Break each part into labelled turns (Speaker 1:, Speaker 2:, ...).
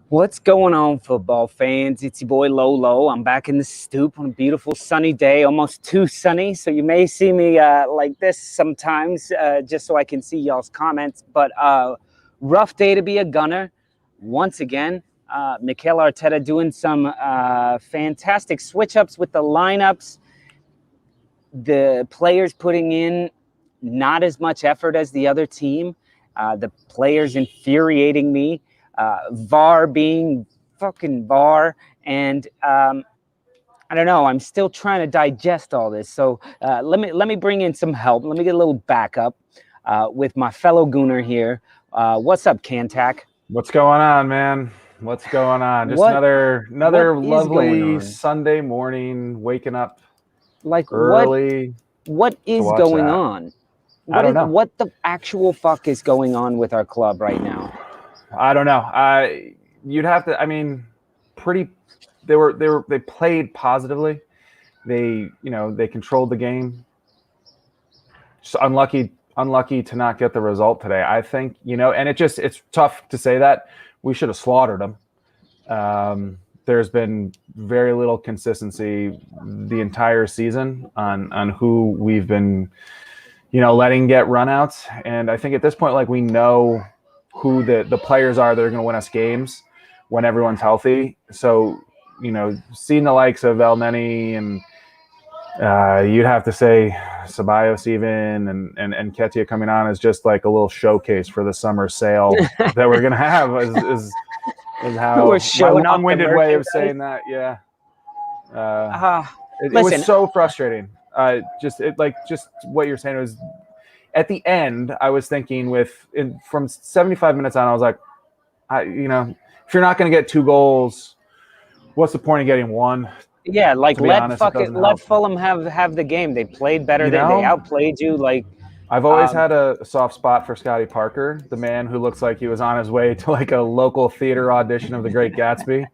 Speaker 1: What's going on, football fans? It's your boy Lolo. I'm back in the stoop on a beautiful sunny day, almost too sunny. So you may see me like this sometimes, just so I can see y'all's comments. But rough day to be a gunner. Once again, Mikel Arteta doing some fantastic switch-ups with the lineups. The players putting in not as much effort as the other team. The players infuriating me. VAR being fucking VAR, and I don't know. I'm still trying to digest all this. So let me bring in some help. Let me get a little backup with my fellow gooner here. What's up, Cantac?
Speaker 2: What's going on, man? What's going on? Just another lovely Sunday morning, waking up
Speaker 1: like
Speaker 2: early.
Speaker 1: What is going on?
Speaker 2: I don't know.
Speaker 1: What the actual fuck is going on with our club right now?
Speaker 2: I don't know. You'd have to. I mean, They played positively. They controlled the game. Just unlucky to not get the result today. I think, and it's tough to say that. We should have slaughtered them. There's been very little consistency the entire season on who we've been, letting get runouts. And I think at this point, like, we know who the players are that are going to win us games when everyone's healthy. So, seeing the likes of El Neni and you'd have to say Ceballos even and Ketia coming on is just like a little showcase for the summer sale that we're going to have is how my long-winded way of saying that. Yeah. It was so frustrating. Just what you're saying was at the end, I was thinking from 75 minutes on, I was like, if you're not going to get 2 goals, what's the point of getting 1?
Speaker 1: Yeah, like let Fulham have the game. They played better. They outplayed you. Like,
Speaker 2: I've always had a soft spot for Scotty Parker, the man who looks like he was on his way to like a local theater audition of The Great Gatsby.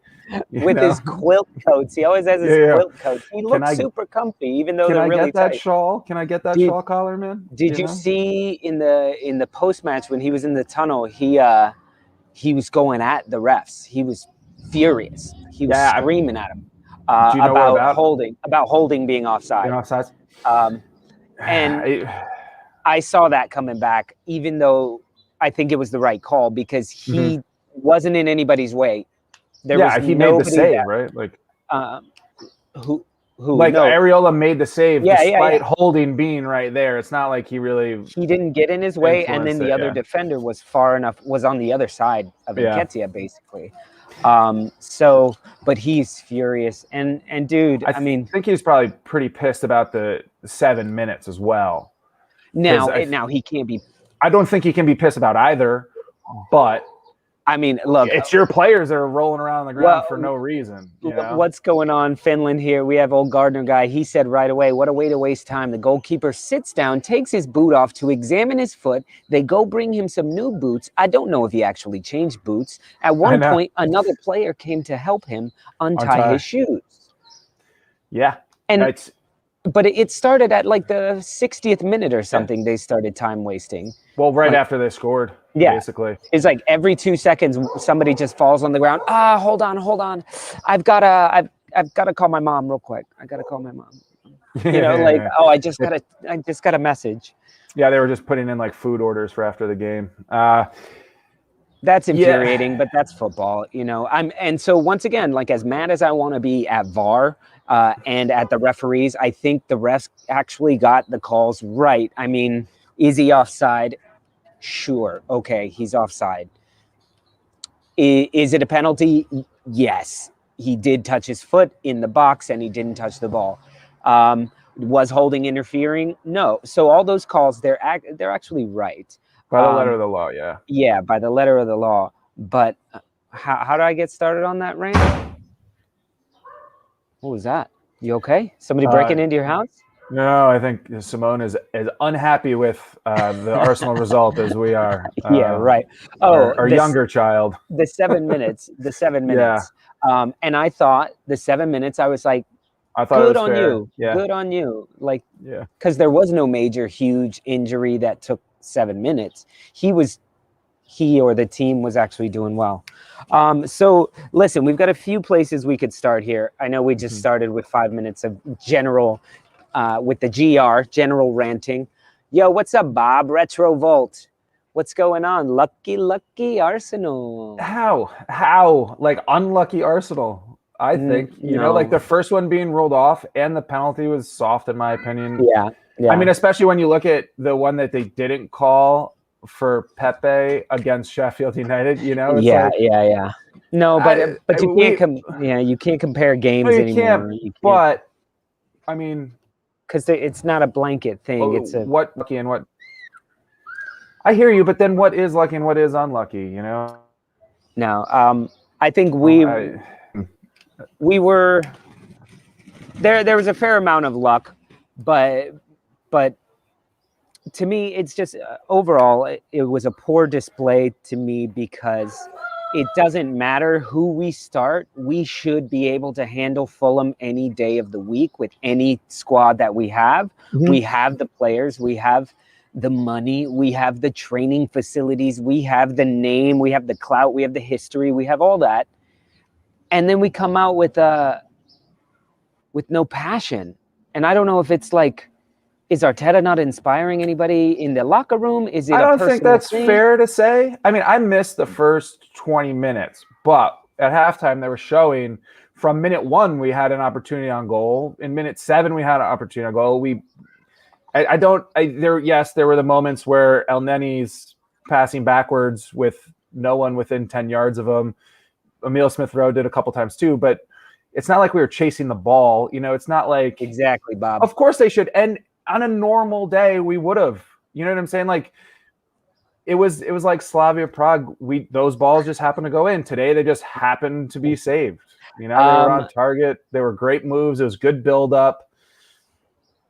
Speaker 1: With his quilt coats. He always has his quilt coats. He looks super comfy, even though they're really tight.
Speaker 2: Can I get that shawl? Can I get that shawl collar, man?
Speaker 1: Did you see in the post-match when he was in the tunnel, he was going at the refs. He was furious. He was screaming at him about holding being offside.
Speaker 2: Being offside.
Speaker 1: And I saw that coming back, even though I think it was the right call because he wasn't in anybody's way.
Speaker 2: He made the save, right? Like
Speaker 1: who?
Speaker 2: Like Areola made the save despite holding being right there. It's not like he
Speaker 1: didn't get in his way, and then the other defender was on the other side of Nketiah, basically. But he's furious, and dude, I think
Speaker 2: he's probably pretty pissed about the 7 minutes as well.
Speaker 1: Now he can't be.
Speaker 2: I don't think he can be pissed about either, but.
Speaker 1: I mean, look,
Speaker 2: it's your players that are rolling around on the ground for no reason.
Speaker 1: What's going on, Finland here? We have old Gardner guy. He said right away, what a way to waste time. The goalkeeper sits down, takes his boot off to examine his foot. They go bring him some new boots. I don't know if he actually changed boots. At one point, another player came to help him untie his shoes.
Speaker 2: Yeah.
Speaker 1: But it started at like the 60th minute or something. They started time wasting.
Speaker 2: Well, after they scored, basically.
Speaker 1: It's like every 2 seconds, somebody just falls on the ground. Hold on. I've got to call my mom real quick. I got to call my mom. I just got a message.
Speaker 2: Yeah, they were just putting in like food orders for after the game.
Speaker 1: That's infuriating, but that's football, and so once again, like as mad as I want to be at VAR and at the referees, I think the refs actually got the calls right. I mean, is he offside? Sure. Okay, he's offside. Is it a penalty? Yes. He did touch his foot in the box and he didn't touch the ball. Was holding interfering? No. So all those calls, they're actually right.
Speaker 2: By the letter of the law, yeah.
Speaker 1: Yeah, by the letter of the law. But how do I get started on that rant? What was that? You okay? Somebody breaking into your house?
Speaker 2: No, I think Simone is as unhappy with the Arsenal result as we are.
Speaker 1: Yeah, right.
Speaker 2: Our younger child.
Speaker 1: The 7 minutes. The 7 minutes.
Speaker 2: Yeah.
Speaker 1: And I thought the 7 minutes, I was like, good on you. Yeah. Good on you. Like, because there was no major, huge injury that took 7 minutes. He was he or the team was actually doing well. So listen, we've got a few places we could start here. I know we just started with 5 minutes of general, with the general ranting. Yo, what's up, Bob? Retrovolt. What's going on? Lucky Arsenal.
Speaker 2: How? Like, unlucky Arsenal, I think. You know, like the first one being rolled off and the penalty was soft, in my opinion.
Speaker 1: Yeah.
Speaker 2: I mean, especially when you look at the one that they didn't call for Pepe against Sheffield United, you know? It's
Speaker 1: yeah. No, but you can't compare games anymore.
Speaker 2: You can't. But I mean,
Speaker 1: because it's not a blanket thing. It's
Speaker 2: what lucky and what. I hear you, but then what is lucky and what is unlucky? You know?
Speaker 1: No, I think we were there. There was a fair amount of luck, but to me, it's just overall, it was a poor display to me because it doesn't matter who we start. We should be able to handle Fulham any day of the week with any squad that we have. We have the players. We have the money. We have the training facilities. We have the name. We have the clout. We have the history. We have all that. And then we come out with no passion. And I don't know if it's like, is Arteta not inspiring anybody in the locker room? Is it? I
Speaker 2: don't think that's fair to say. I mean, I missed the first 20 minutes, but at halftime they were showing from minute 1 we had an opportunity on goal. In minute 7 we had an opportunity on goal. There were the moments where El Neni's passing backwards with no one within 10 yards of him. Emile Smith-Rowe did a couple times too, but it's not like we were chasing the ball. You know, it's not like
Speaker 1: exactly, Bob.
Speaker 2: Of course they should. And on a normal day, we would have. You know what I'm saying? Like it was like Slavia Prague. Those balls just happened to go in. Today they just happened to be saved. You know, they were on target. They were great moves. It was good build up.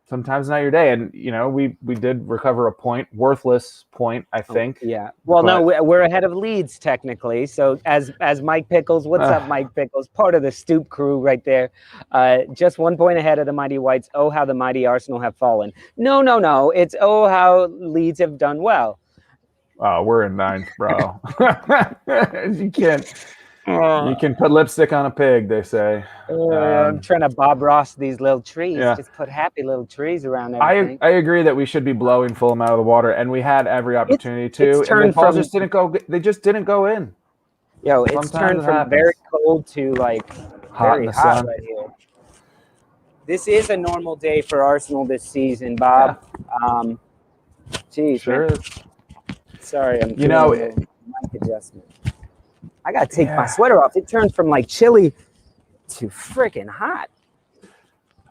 Speaker 2: Sometimes not your day, and you know we did recover a point, worthless point, I think.
Speaker 1: Yeah. Well, no, we're ahead of Leeds technically. So as Mike Pickles, what's up, Mike Pickles? Part of the Stoop crew right there. Just 1 point ahead of the mighty Whites. Oh, how the mighty Arsenal have fallen. No. It's how Leeds have done well.
Speaker 2: Oh, we're in 9th, bro. You can't. You can put lipstick on a pig, they say.
Speaker 1: I'm trying to Bob Ross these little trees. Yeah. Just put happy little trees around everything.
Speaker 2: I agree that we should be blowing Fulham out of the water, and we had every opportunity to. And the balls just didn't go. They just didn't go in.
Speaker 1: Yo, it's turned from very cold to like very hot right here. This is a normal day for Arsenal this season, Bob. Yeah. Geez,
Speaker 2: sure
Speaker 1: man. Sorry, I'm doing a mic adjustment. I gotta take my sweater off. It turns from like chilly to freaking hot.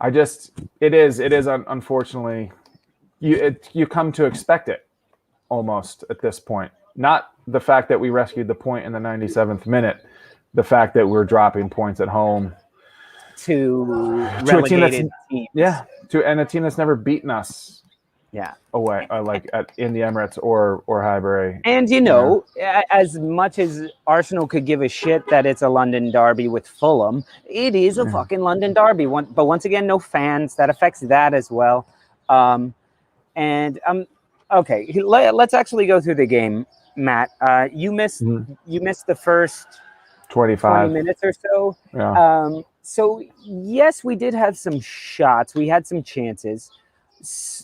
Speaker 2: It is unfortunately, you come to expect it almost at this point. Not the fact that we rescued the point in the 97th minute, the fact that we're dropping points at home
Speaker 1: to relegated teams.
Speaker 2: Yeah, and a team that's never beaten us.
Speaker 1: Yeah,
Speaker 2: away in the Emirates or Highbury.
Speaker 1: And you know, as much as Arsenal could give a shit that it's a London derby with Fulham, it is a fucking London derby. But once again, no fans. That affects that as well. Okay, let's actually go through the game, Matt. You missed the first 20 minutes or so.
Speaker 2: Yeah.
Speaker 1: So yes, we did have some shots. We had some chances.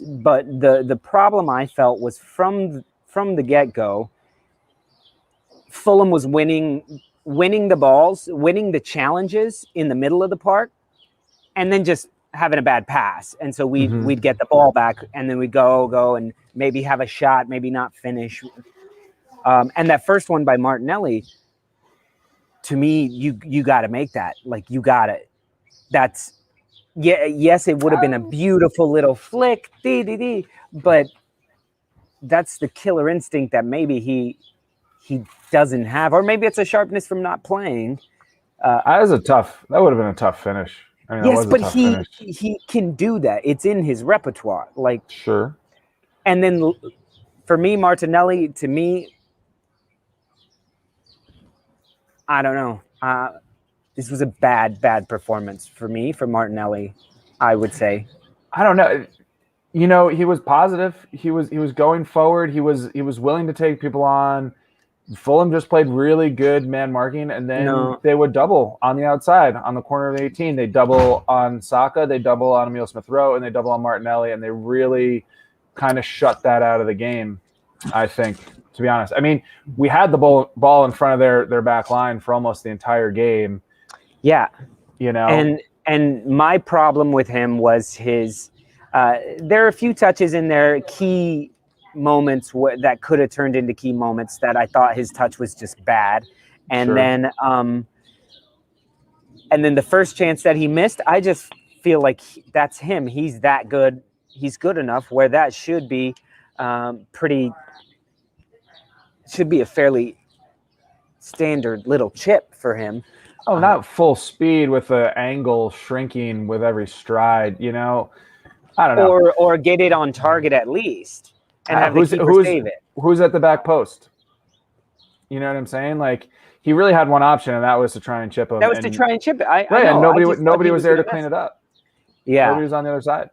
Speaker 1: But the problem I felt was from the get-go, Fulham was winning the balls, winning the challenges in the middle of the park, and then just having a bad pass. And so we'd get the ball back, and then we'd go and maybe have a shot, maybe not finish. And that first one by Martinelli, to me, you got to make that. Like, you got it. That's... Yeah, yes, it would have been a beautiful little flick, but that's the killer instinct that maybe he doesn't have, or maybe it's a sharpness from not playing.
Speaker 2: That would have been a tough finish. I mean,
Speaker 1: yes, but he can do that. It's in his repertoire. Like,
Speaker 2: sure.
Speaker 1: And then for me, Martinelli, to me, I don't know. This was a bad performance for me, for Martinelli, I would say.
Speaker 2: I don't know. You know, he was positive. He was going forward. He was willing to take people on. Fulham just played really good man marking, and then
Speaker 1: No.
Speaker 2: they would double on the outside on the corner of the 18. They double on Saka, they double on Emile Smith-Rowe, and they double on Martinelli, and they really kind of shut that out of the game, I think, to be honest. I mean, we had the ball in front of their back line for almost the entire game.
Speaker 1: Yeah.
Speaker 2: You know?
Speaker 1: And my problem with him was his there are a few touches in there, key moments that could have turned into key moments that I thought his touch was just bad. And then the first chance that he missed, I just feel like that's him. He's that good. He's good enough where that should be should be a fairly standard little chip for him.
Speaker 2: Oh, not full speed with the angle shrinking with every stride, you know? I don't know.
Speaker 1: Or get it on target at least and have the keeper save it.
Speaker 2: Who's at the back post? You know what I'm saying? Like, he really had one option, and that was to try and chip him.
Speaker 1: That was to try and chip it. I
Speaker 2: know, and nobody was there to
Speaker 1: miss.
Speaker 2: clean it up.
Speaker 1: Yeah.
Speaker 2: Nobody was on the other side.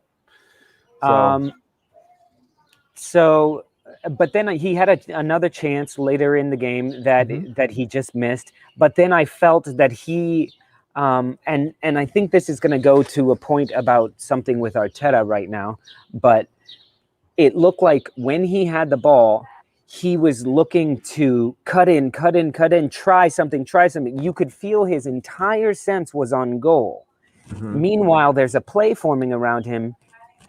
Speaker 1: But then he had another chance later in the game that he just missed. But then I felt that he, and I think this is going to go to a point about something with Arteta right now, but it looked like when he had the ball, he was looking to cut in, try something. You could feel his entire sense was on goal. Mm-hmm. Meanwhile, there's a play forming around him,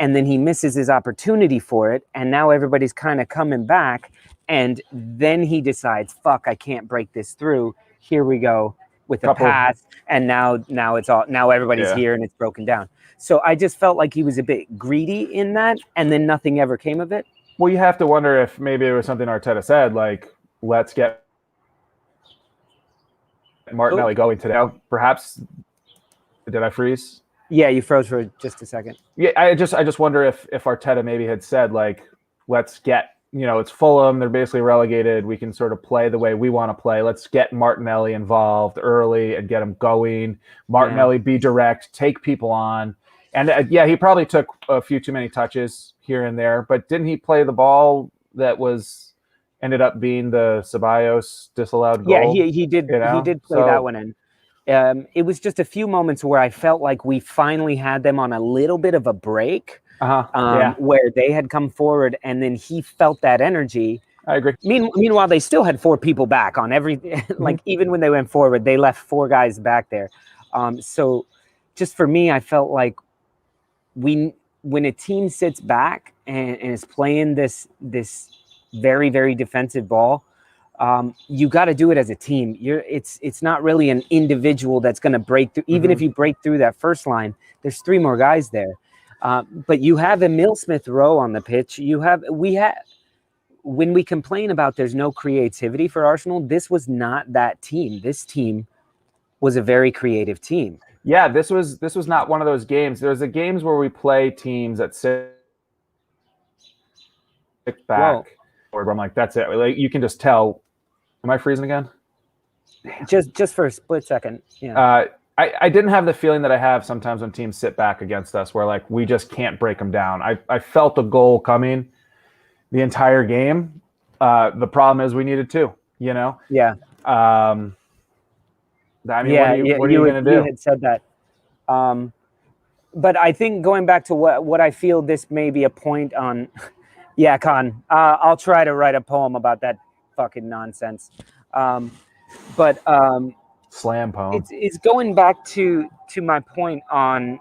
Speaker 1: and then he misses his opportunity for it, and now everybody's kind of coming back, and then he decides, fuck, I can't break this through. Here we go with a pass, and now everybody's here and it's broken down. So I just felt like he was a bit greedy in that, and then nothing ever came of it.
Speaker 2: Well, you have to wonder if maybe it was something Arteta said, like, let's get Martinelli going today. Perhaps, did I freeze?
Speaker 1: Yeah, you froze for just a second.
Speaker 2: Yeah, I just wonder if Arteta maybe had said, like, let's get, it's Fulham, they're basically relegated, we can sort of play the way we want to play. Let's get Martinelli involved early and get him going. Martinelli, be direct, take people on. And he probably took a few too many touches here and there, but didn't he play the ball that ended up being the Ceballos disallowed goal?
Speaker 1: Yeah, he did. He did play that one in. It was just a few moments where I felt like we finally had them on a little bit of a break, where they had come forward, and then he felt that energy.
Speaker 2: I agree.
Speaker 1: Meanwhile, they still had 4 people back on every, like even when they went forward, they left 4 guys back there. So just for me, I felt like when a team sits back and is playing this very, very defensive ball, you got to do it as a team. It's not really an individual that's going to break through. Even if you break through that first line, there's 3 more guys there. But you have Emile Smith-Rowe on the pitch. When we complain about there's no creativity for Arsenal, this was not that team. This team was a very creative team.
Speaker 2: Yeah, this was not one of those games. There's the games where we play teams that sit back, where I'm like, that's it. Like, you can just tell. Am I freezing again?
Speaker 1: Just for a split second. Yeah.
Speaker 2: I didn't have the feeling that I have sometimes when teams sit back against us, where like we just can't break them down. I felt a goal coming the entire game. The problem is we needed 2.
Speaker 1: Yeah.
Speaker 2: I mean, what are you going to do?
Speaker 1: You had said that. But I think going back to what I feel this may be a point on. Yeah, Con. I'll try to write a poem about that fucking nonsense.
Speaker 2: Slam poem.
Speaker 1: It's going back to my point on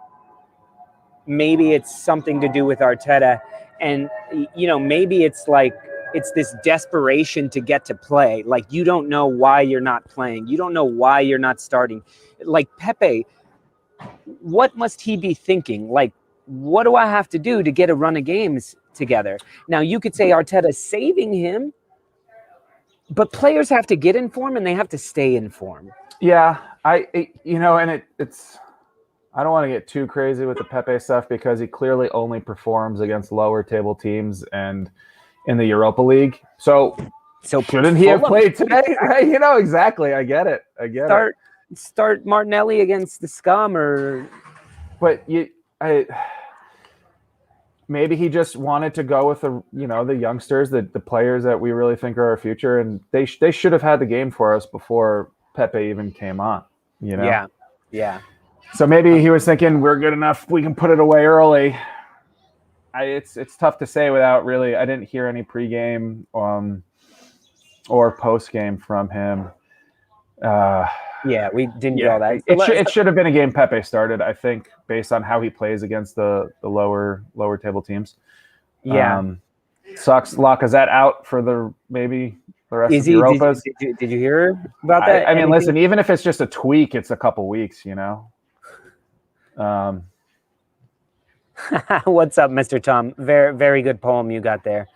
Speaker 1: maybe it's something to do with Arteta, and maybe it's like it's this desperation to get to play. Like, you don't know why you're not playing. You don't know why you're not starting. Like Pepe, what must he be thinking? Like, what do I have to do to get a run of games together? Now, you could say Arteta's saving him, but players have to get in form and they have to stay in form.
Speaker 2: Yeah, it's. I don't want to get too crazy with the Pepe stuff because he clearly only performs against lower table teams and in the Europa League. So shouldn't he have played today? Exactly. I get it.
Speaker 1: Start Martinelli against the scum, or.
Speaker 2: But maybe he just wanted to go with the youngsters, the players that we really think are our future, and they should have had the game for us before Pepe even came on.
Speaker 1: Yeah.
Speaker 2: So maybe he was thinking we're good enough, we can put it away early. It's tough to say without really. I didn't hear any pregame or postgame from him.
Speaker 1: We didn't get all that.
Speaker 2: It should have been a game Pepe started, I think, based on how he plays against the lower table teams.
Speaker 1: Yeah.
Speaker 2: Sucks. Lacazette out for the rest of Europa's.
Speaker 1: Did you hear about that?
Speaker 2: I mean, listen, even if it's just a tweak, it's a couple weeks,
Speaker 1: What's up, Mr. Tom? Very, very good poem you got there.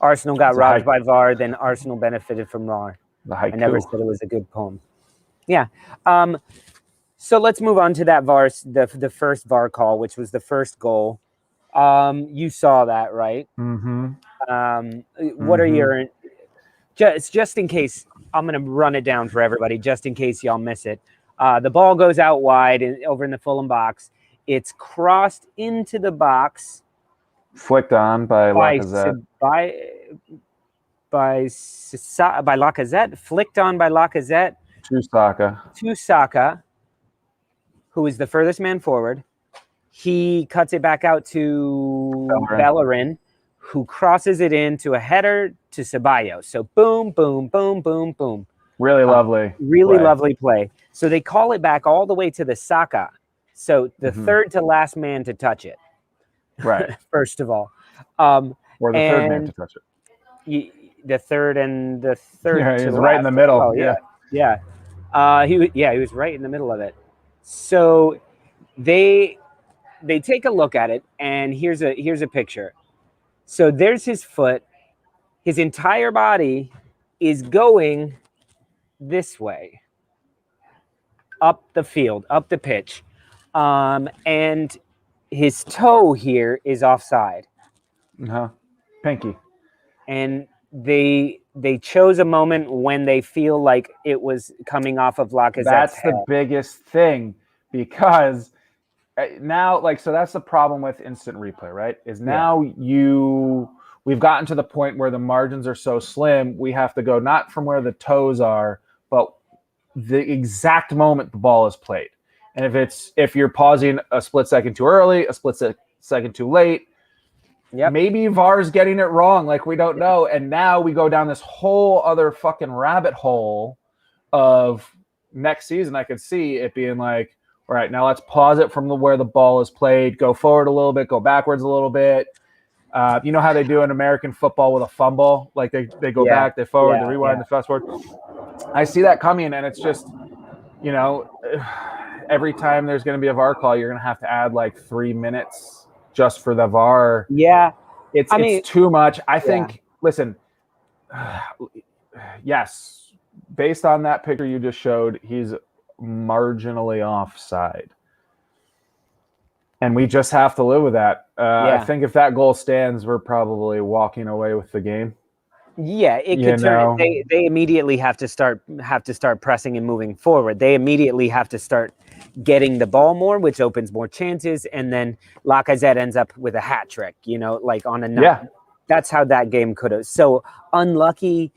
Speaker 1: Arsenal got robbed by VAR, then Arsenal benefited from VAR. I never said it was a good poem. Yeah. So let's move on to that VAR, the first VAR call, which was the first goal. You saw that, right?
Speaker 2: Mm-hmm.
Speaker 1: What are your just in case? I'm gonna run it down for everybody, just in case y'all miss it. The ball goes out wide over in the Fulham box. It's crossed into the box,
Speaker 2: flicked on by Lacazette.
Speaker 1: By Lacazette, flicked on by Lacazette to Saka, who is the furthest man forward. He cuts it back out to Bellerin, who crosses it into a header to Ceballos. So boom, boom, boom, boom, boom.
Speaker 2: Really lovely.
Speaker 1: Lovely play. So they call it back all the way to the Saka. So the third to last man to touch it.
Speaker 2: Right.
Speaker 1: First of all.
Speaker 2: Or the third man to touch it.
Speaker 1: The third and the third.
Speaker 2: Yeah, he was right in the middle.
Speaker 1: Oh, yeah. He was right in the middle of it. So they take a look at it, and here's a picture. So there's his foot. His entire body is going this way, up the field, up the pitch, and his toe here is offside.
Speaker 2: Pinky.
Speaker 1: And they chose a moment when they feel like it was coming off of Lacazette's
Speaker 2: That's
Speaker 1: head.
Speaker 2: the biggest thing, because now, so that's the problem with instant replay, right? Is now we've gotten to the point where the margins are so slim, we have to go not from where the toes are, but the exact moment the ball is played. And if you're pausing a split second too early, a split second too late, maybe VAR's getting it wrong, we don't know. And now we go down this whole other fucking rabbit hole of next season. I could see it being all right, now let's pause it from where the ball is played, go forward a little bit, go backwards a little bit. You know how they do in American football with a fumble? They go back, they forward, they rewind, they fast forward. I see that coming, and it's just, every time there's going to be a VAR call, you're going to have to add 3 minutes just for the VAR.
Speaker 1: Yeah.
Speaker 2: It's too much. I think, listen, yes, based on that picture you just showed, he's marginally offside. And we just have to live with that. I think if that goal stands, we're probably walking away with the game.
Speaker 1: Yeah, it could turn. They immediately have to start pressing and moving forward. They immediately have to start getting the ball more, which opens more chances, and then Lacazette ends up with a hat trick. On a night. Yeah. That's how that game could have. So unlucky,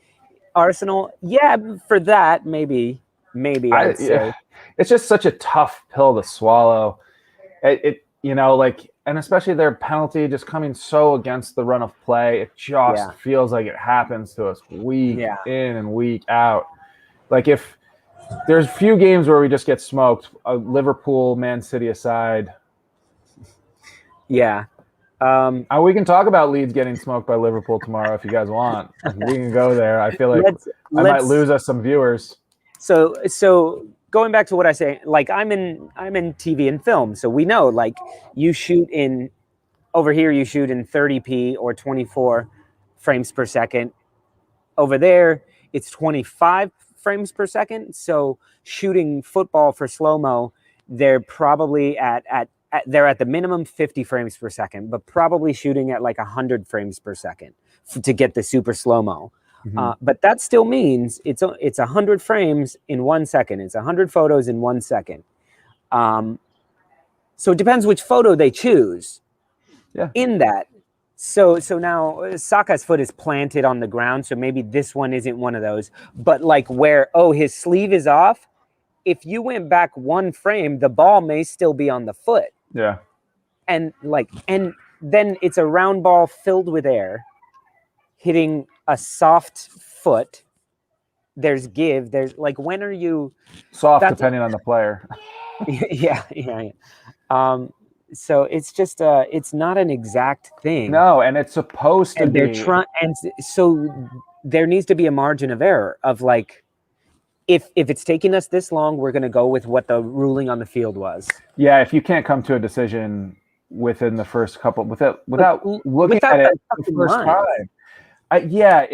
Speaker 1: Arsenal. Yeah, for that maybe I'd say.
Speaker 2: It's just such a tough pill to swallow. And especially their penalty just coming so against the run of play, it just feels like it happens to us week in and week out. If there's few games where we just get smoked, Liverpool, Man City aside.
Speaker 1: Yeah.
Speaker 2: We can talk about Leeds getting smoked by Liverpool tomorrow if you guys want. We can go there. I feel like I might lose us some viewers.
Speaker 1: So going back to what I say, I'm in TV and film, so we know you shoot in over here, you shoot in 30p or 24 frames per second. Over there, it's 25 frames per second. So shooting football for slow-mo, they're probably they're at the minimum 50 frames per second, but probably shooting at 100 frames per second to get the super slow-mo. But that still means it's 100 frames in 1 second. It's 100 photos in 1 second. So it depends which photo they choose.
Speaker 2: Yeah.
Speaker 1: In that, So now Saka's foot is planted on the ground, so maybe this one isn't one of those. But like where, oh, his sleeve is off, if you went back one frame, the ball may still be on the foot.
Speaker 2: Yeah.
Speaker 1: And then it's a round ball filled with air hitting a soft foot. There's give. There's like, when are you
Speaker 2: soft depending on the player?
Speaker 1: Yeah. So it's just it's not an exact thing.
Speaker 2: No, and it's supposed to be.
Speaker 1: And so there needs to be a margin of error of like, if it's taking us this long, we're going to go with what the ruling on the field was.
Speaker 2: Yeah, if you can't come to a decision within the first couple, without looking at it the first time. Yeah,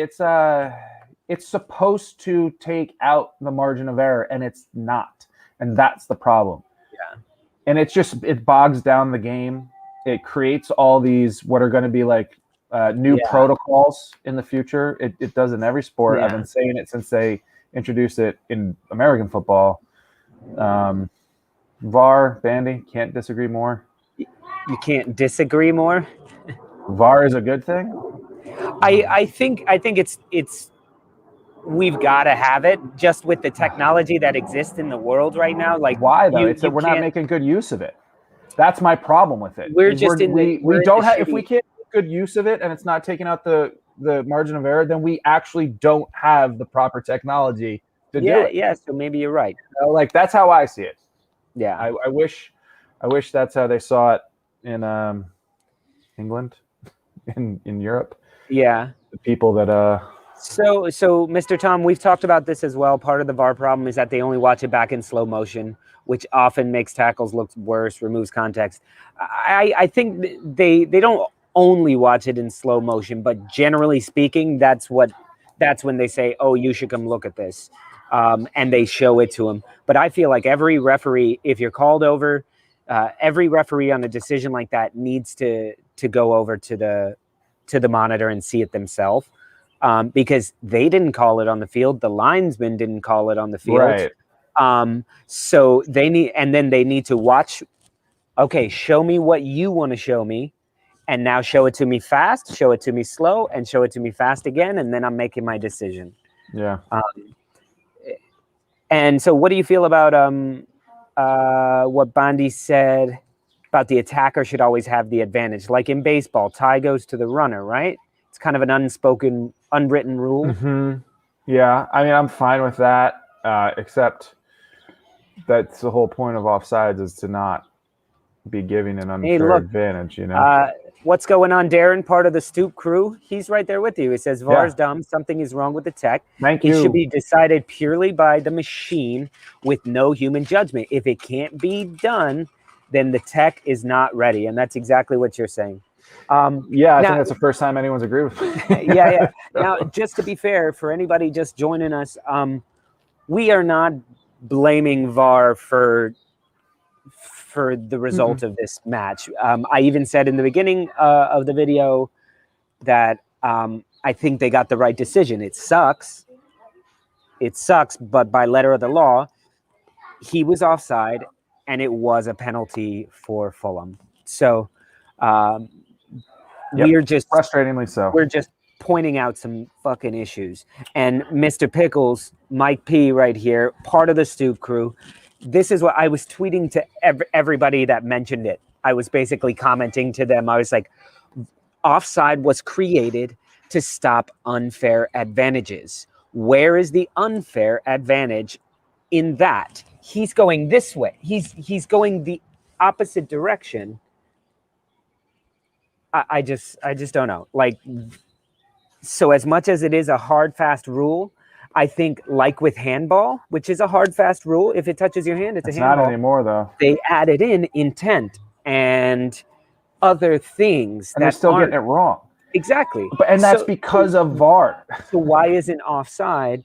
Speaker 2: it's supposed to take out the margin of error, and it's not, and that's the problem.
Speaker 1: Yeah.
Speaker 2: And it bogs down the game. It creates all these what are going to be like new protocols in the future. It does in every sport. I've been saying it since they introduced it in American football. VAR, Bandy, can't disagree more.
Speaker 1: You can't disagree more.
Speaker 2: VAR is a good thing.
Speaker 1: I think it's we've got to have it just with the technology that exists in the world right now. Like,
Speaker 2: why though? It's that we're not making good use of it. That's my problem with it.
Speaker 1: We don't have.
Speaker 2: If we can't make good use of it and it's not taking out the margin of error, then we actually don't have the proper technology to do it.
Speaker 1: Yeah. So maybe you're right.
Speaker 2: Like that's how I see it.
Speaker 1: Yeah.
Speaker 2: I wish that's how they saw it in England, in Europe.
Speaker 1: Yeah.
Speaker 2: The people that
Speaker 1: So Mr. Tom, we've talked about this as well. Part of the VAR problem is that they only watch it back in slow motion, which often makes tackles look worse, removes context. I think they don't only watch it in slow motion, but generally speaking, that's when they say, oh, you should come look at this. And they show it to him. But I feel like every referee, if you're called over, every referee on a decision like that needs to go over to the monitor and see it themselves. Because they didn't call it on the field. The linesman didn't call it on the field.
Speaker 2: Right.
Speaker 1: So they need to watch. Okay, show me what you want to show me. And now show it to me fast, show it to me slow, and show it to me fast again. And then I'm making my decision.
Speaker 2: Yeah.
Speaker 1: And so what do you feel about what Bondi said about the attacker should always have the advantage? Like in baseball, tie goes to the runner, right? It's kind of an unspoken, unwritten rule.
Speaker 2: Mm-hmm. Yeah, I mean, I'm fine with that, except that's the whole point of offsides is to not be giving an unfair advantage, you know?
Speaker 1: What's going on, Darren, part of the Stoop crew? He's right there with you. He says, VAR's dumb. Something is wrong with the tech.
Speaker 2: Thank you.
Speaker 1: It should be decided purely by the machine with no human judgment. If it can't be done, then the tech is not ready. And that's exactly what you're saying.
Speaker 2: I think that's the first time anyone's agreed with me.
Speaker 1: Yeah. Now, just to be fair, for anybody just joining us, we are not blaming VAR for the result of this match. I even said in the beginning of the video that I think they got the right decision. It sucks, but by letter of the law, he was offside, and it was a penalty for Fulham. So we're just
Speaker 2: frustratingly so.
Speaker 1: We're just pointing out some fucking issues. And Mr. Pickles, Mike P, right here, part of the Stoop crew. This is what I was tweeting to everybody that mentioned it. I was basically commenting to them. I was like, offside was created to stop unfair advantages. Where is the unfair advantage in that? He's going this way. He's going the opposite direction. I just don't know. Like, so as much as it is a hard, fast rule, I think, like with handball, which is a hard, fast rule, if it touches your hand, it's a handball.
Speaker 2: Not anymore, though.
Speaker 1: They added in intent and other things.
Speaker 2: And they're still getting it wrong.
Speaker 1: Exactly.
Speaker 2: And that's because of VAR.
Speaker 1: So why isn't offside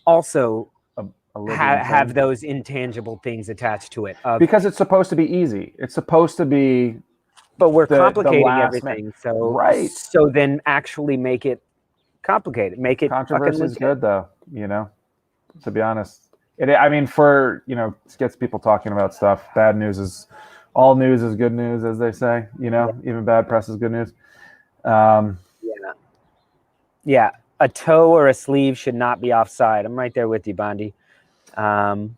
Speaker 1: also have those intangible things attached to it?
Speaker 2: Because it's supposed to be easy. It's supposed to be...
Speaker 1: But we're complicating everything.
Speaker 2: Right.
Speaker 1: So then actually make it complicated. Make it
Speaker 2: controversy is good, though, you know, to be honest. I mean, it gets people talking about stuff. Bad news is all news is good news, as they say, you know, even bad press is good news.
Speaker 1: Yeah, a toe or a sleeve should not be offside. I'm right there with you, Bondi. So,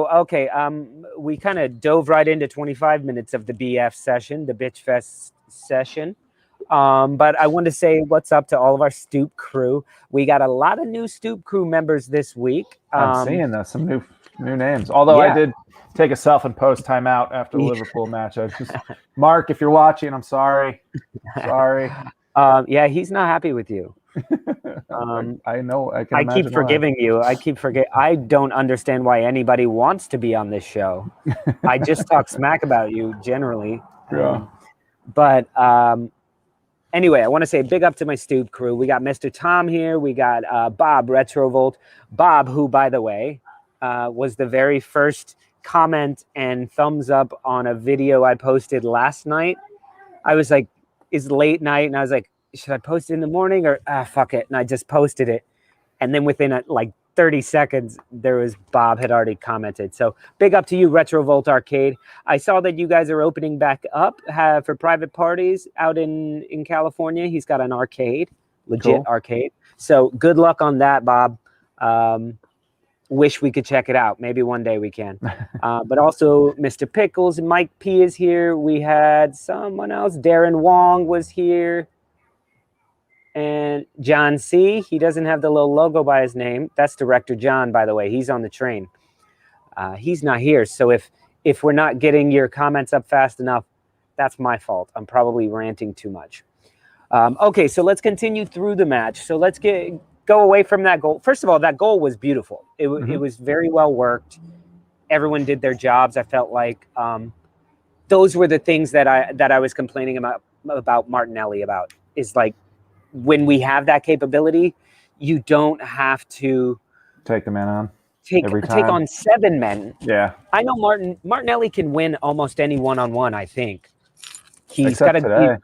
Speaker 1: okay, we kind of dove right into 25 minutes of the BF session, the bitchfest session. But I want to say what's up to all of our Stoop crew. We got a lot of new Stoop crew members this week.
Speaker 2: I'm seeing some new names. Although I did take a self-imposed timeout after the Liverpool match. Mark, if you're watching, I'm sorry. Sorry.
Speaker 1: Yeah, he's not happy with you.
Speaker 2: I know.
Speaker 1: I keep forgiving you. I don't understand why anybody wants to be on this show. I just talk smack about you generally.
Speaker 2: Yeah.
Speaker 1: Anyway, I want to say big up to my Stoop crew. We got Mr. Tom here. We got Bob Retrovolt. Bob, who, by the way, was the very first comment and thumbs up on a video I posted last night. I was like, it's late night, and I was like, should I post it in the morning or fuck it? And I just posted it. And then within like 30 seconds, Bob had already commented. So big up to you, Retrovolt Arcade. I saw that you guys are opening back up for private parties out in California. He's got an arcade, legit arcade. So good luck on that, Bob. Wish we could check it out. Maybe one day we can. But also Mr. Pickles, Mike P is here. We had someone else. Darren Wong was here. And John C., he doesn't have the little logo by his name. That's Director John, by the way. He's on the train. He's not here. So if we're not getting your comments up fast enough, that's my fault. I'm probably ranting too much. Okay, so let's continue through the match. So let's go away from that goal. First of all, that goal was beautiful. It was very well worked. Everyone did their jobs. I felt like those were the things that I was complaining about Martinelli about, is like, when we have that capability, you don't have to
Speaker 2: take the man on.
Speaker 1: Take on 7 men.
Speaker 2: Yeah.
Speaker 1: I know Martinelli can win almost any one-on-one, I think.
Speaker 2: Today.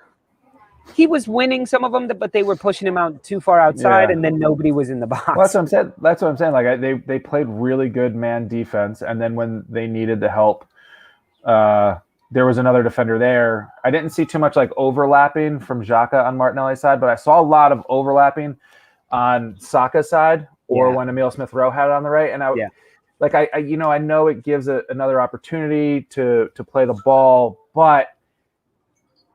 Speaker 1: He was winning some of them, but they were pushing him out too far outside, and then nobody was in the box.
Speaker 2: Well, that's what I'm saying. Like they played really good man defense, and then when they needed the help, there was another defender there. I didn't see too much like overlapping from Xhaka on Martinelli's side, but I saw a lot of overlapping on Saka's side, or when Emile Smith-Rowe had it on the right. And I know it gives another opportunity to play the ball, but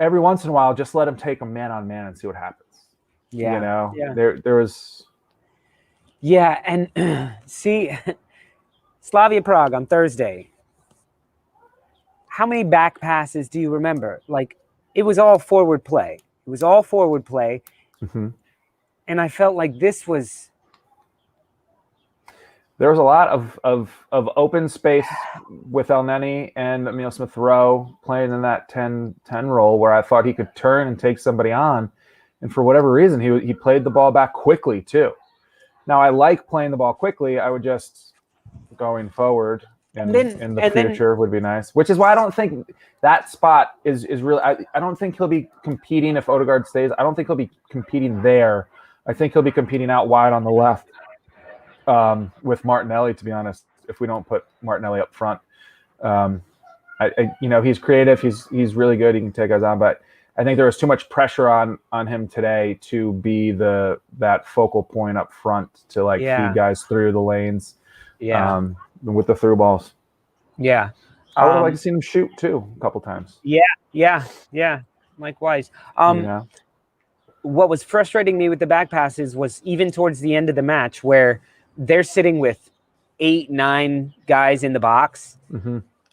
Speaker 2: every once in a while, just let him take a man on man and see what happens.
Speaker 1: Yeah.
Speaker 2: There was.
Speaker 1: Yeah, and see, Slavia Prague on Thursday. How many back passes do you remember? Like, it was all forward play. Mm-hmm. And I felt like this was.
Speaker 2: There was a lot of open space with El Neni and Emile Smith-Rowe playing in that 10 role, where I thought he could turn and take somebody on. And for whatever reason, he played the ball back quickly, too. Now, I like playing the ball quickly. I would just, going forward in the future would be nice. Which is why I don't think that spot is really. I don't think he'll be competing if Odegaard stays. I don't think he'll be competing there. I think he'll be competing out wide on the left with Martinelli, to be honest, if we don't put Martinelli up front. He's creative. He's really good. He can take guys on. But I think there was too much pressure on him today to be that focal point up front to feed guys through the lanes. Yeah. With the through balls.
Speaker 1: Yeah.
Speaker 2: I would have liked to see him shoot too a couple times.
Speaker 1: Yeah. Likewise. What was frustrating me with the back passes was even towards the end of the match, where they're sitting with 8-9 guys in the box,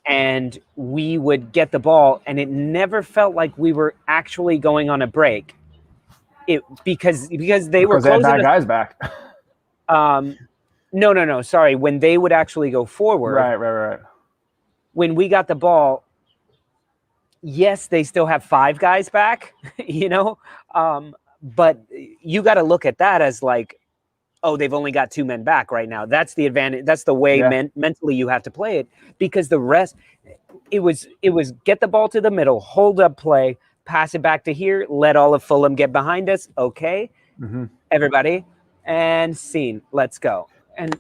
Speaker 1: and we would get the ball, and it never felt like we were actually going on a break. Because they were closing.
Speaker 2: They had 9 guys back.
Speaker 1: No. Sorry. When they would actually go forward.
Speaker 2: Right.
Speaker 1: When we got the ball, yes, they still have 5 guys back, but you got to look at that as like, oh, they've only got 2 men back right now. That's the advantage. That's the way mentally you have to play it, because the rest, it was get the ball to the middle, hold up play, pass it back to here, let all of Fulham get behind us. Okay, everybody, and scene. Let's go. And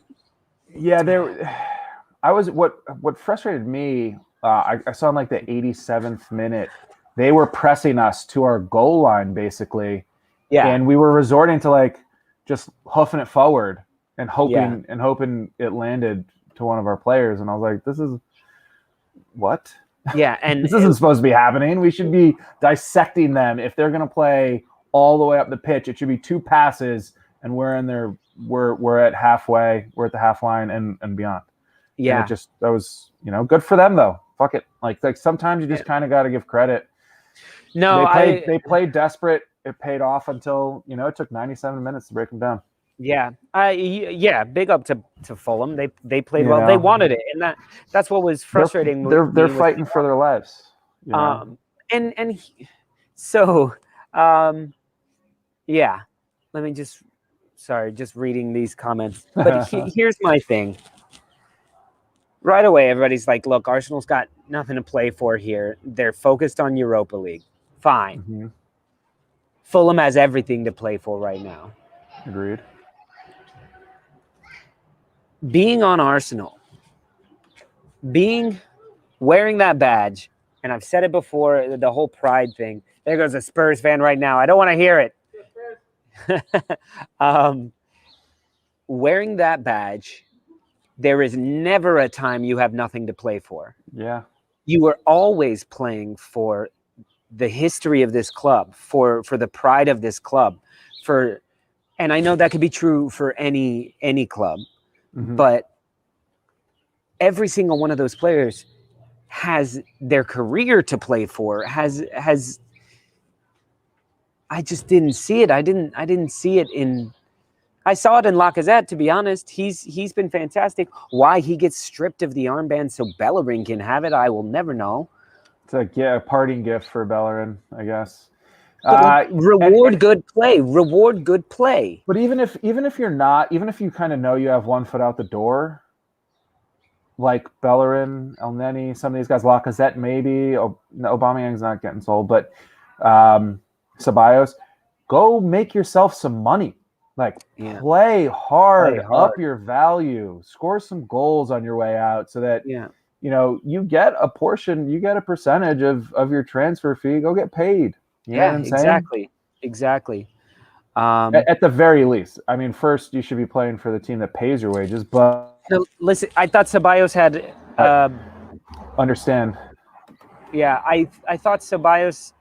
Speaker 2: what frustrated me, I saw in like the 87th minute, they were pressing us to our goal line basically.
Speaker 1: Yeah.
Speaker 2: And we were resorting to like just hoofing it forward and hoping it landed to one of our players. And I was like, this is what?
Speaker 1: Yeah, and
Speaker 2: this isn't supposed to be happening. We should be dissecting them. If they're going to play all the way up the pitch, it should be 2 passes, and we're at halfway. We're at the half line and beyond.
Speaker 1: Yeah,
Speaker 2: and that was good for them though. Fuck it. Like sometimes you just kind of got to give credit.
Speaker 1: No,
Speaker 2: they played desperate. It paid off until it took 97 minutes to break them down.
Speaker 1: Yeah, big up to Fulham. They played well. They wanted it, and that's what was frustrating.
Speaker 2: They're fighting for their lives.
Speaker 1: Yeah. Let me just reading these comments. But here's my thing. Right away, everybody's like, "Look, Arsenal's got nothing to play for here. They're focused on Europa League. Fine.
Speaker 2: Mm-hmm.
Speaker 1: Fulham has everything to play for right now."
Speaker 2: Agreed.
Speaker 1: Being on Arsenal, wearing that badge, and I've said it before, the whole pride thing. There goes a Spurs fan right now. I don't want to hear it. Wearing that badge, there is never a time you have nothing to play for.
Speaker 2: Yeah.
Speaker 1: You are always playing for the history of this club, for the pride of this club, and I know that could be true for any club. Mm-hmm. But every single one of those players has their career to play for. Has I just didn't see it. I didn't see it in. I saw it in Lacazette. To be honest, he's been fantastic. Why he gets stripped of the armband so Bellerin can have it, I will never know.
Speaker 2: It's a parting gift for Bellerin, I guess.
Speaker 1: Reward good play. Reward good play.
Speaker 2: But even if you're not, even if you kind of know you have one foot out the door, like Bellerin, El Neni, some of these guys, Lacazette maybe, Aubameyang's not getting sold, but Ceballos, go make yourself some money. Like play hard, up your value, score some goals on your way out, so that you get a portion, you get a percentage of your transfer fee. Go get paid. You know what I'm saying?
Speaker 1: Exactly.
Speaker 2: At the very least, I mean, first you should be playing for the team that pays your wages. But
Speaker 1: listen, I thought Ceballos had.
Speaker 2: Understand?
Speaker 1: Yeah, I thought Ceballos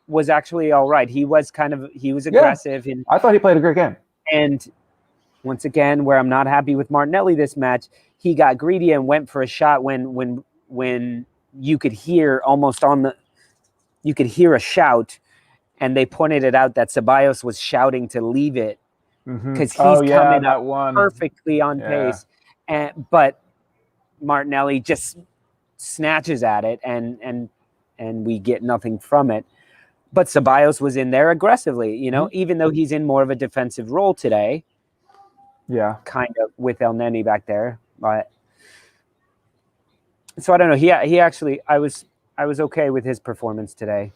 Speaker 1: was actually all right. He was aggressive. And
Speaker 2: I thought he played a great game.
Speaker 1: And once again, where I'm not happy with Martinelli this match, he got greedy and went for a shot when you could hear you could hear a shout. And they pointed it out that Ceballos was shouting to leave it because he's coming up perfectly on pace. But Martinelli just snatches at it, and we get nothing from it. But Ceballos was in there aggressively, even though he's in more of a defensive role today.
Speaker 2: Yeah,
Speaker 1: kind of with El Neni back there. But so I don't know. He actually, I was okay with his performance today.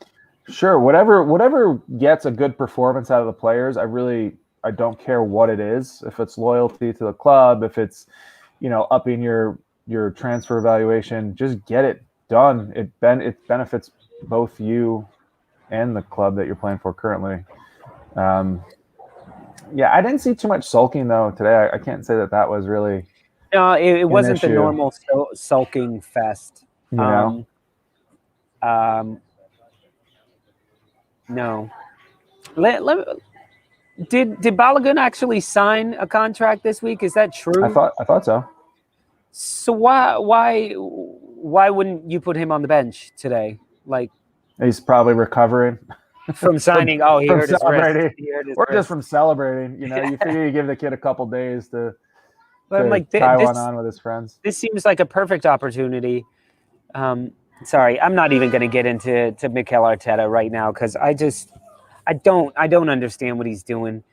Speaker 2: Sure, whatever gets a good performance out of the players, I don't care what it is. If it's loyalty to the club, if it's upping your transfer evaluation, just get it done. It benefits both you and the club that you're playing for currently. I didn't see too much sulking though today. I can't say that was really.
Speaker 1: No, it wasn't the normal sulking fest. No. Did Balogun actually sign a contract this week? Is that true?
Speaker 2: I thought so.
Speaker 1: So why wouldn't you put him on the bench today? Like,
Speaker 2: he's probably recovering
Speaker 1: from signing. He hurt his wrist.
Speaker 2: Or just from celebrating. You figure you give the kid a couple days to
Speaker 1: I'm like,
Speaker 2: tie one on with his friends.
Speaker 1: This seems like a perfect opportunity. Sorry, I'm not even going to get into Mikel Arteta right now because I don't understand what he's doing.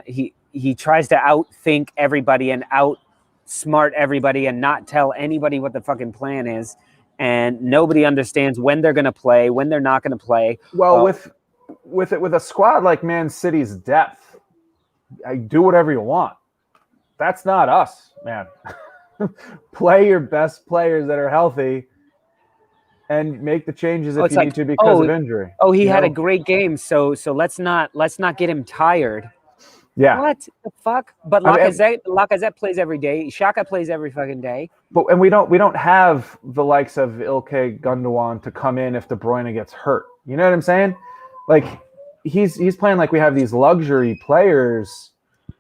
Speaker 1: He tries to outthink everybody and outsmart everybody and not tell anybody what the fucking plan is, and nobody understands when they're going to play, when they're not going to play.
Speaker 2: Well, with a squad like Man City's depth, I do whatever you want. That's not us, man. Play your best players that are healthy. and make the changes if
Speaker 1: it's
Speaker 2: you
Speaker 1: like,
Speaker 2: need to because of injury.
Speaker 1: Oh, he
Speaker 2: you
Speaker 1: had a
Speaker 2: know?
Speaker 1: great game, so let's not get him tired.
Speaker 2: Yeah.
Speaker 1: What the fuck? But
Speaker 2: I mean,
Speaker 1: Lacazette plays every day. Xhaka plays every fucking day.
Speaker 2: and we don't have the likes of Ilkay Gundogan to come in if De Bruyne gets hurt. You know what I'm saying? Like he's playing like we have these luxury players,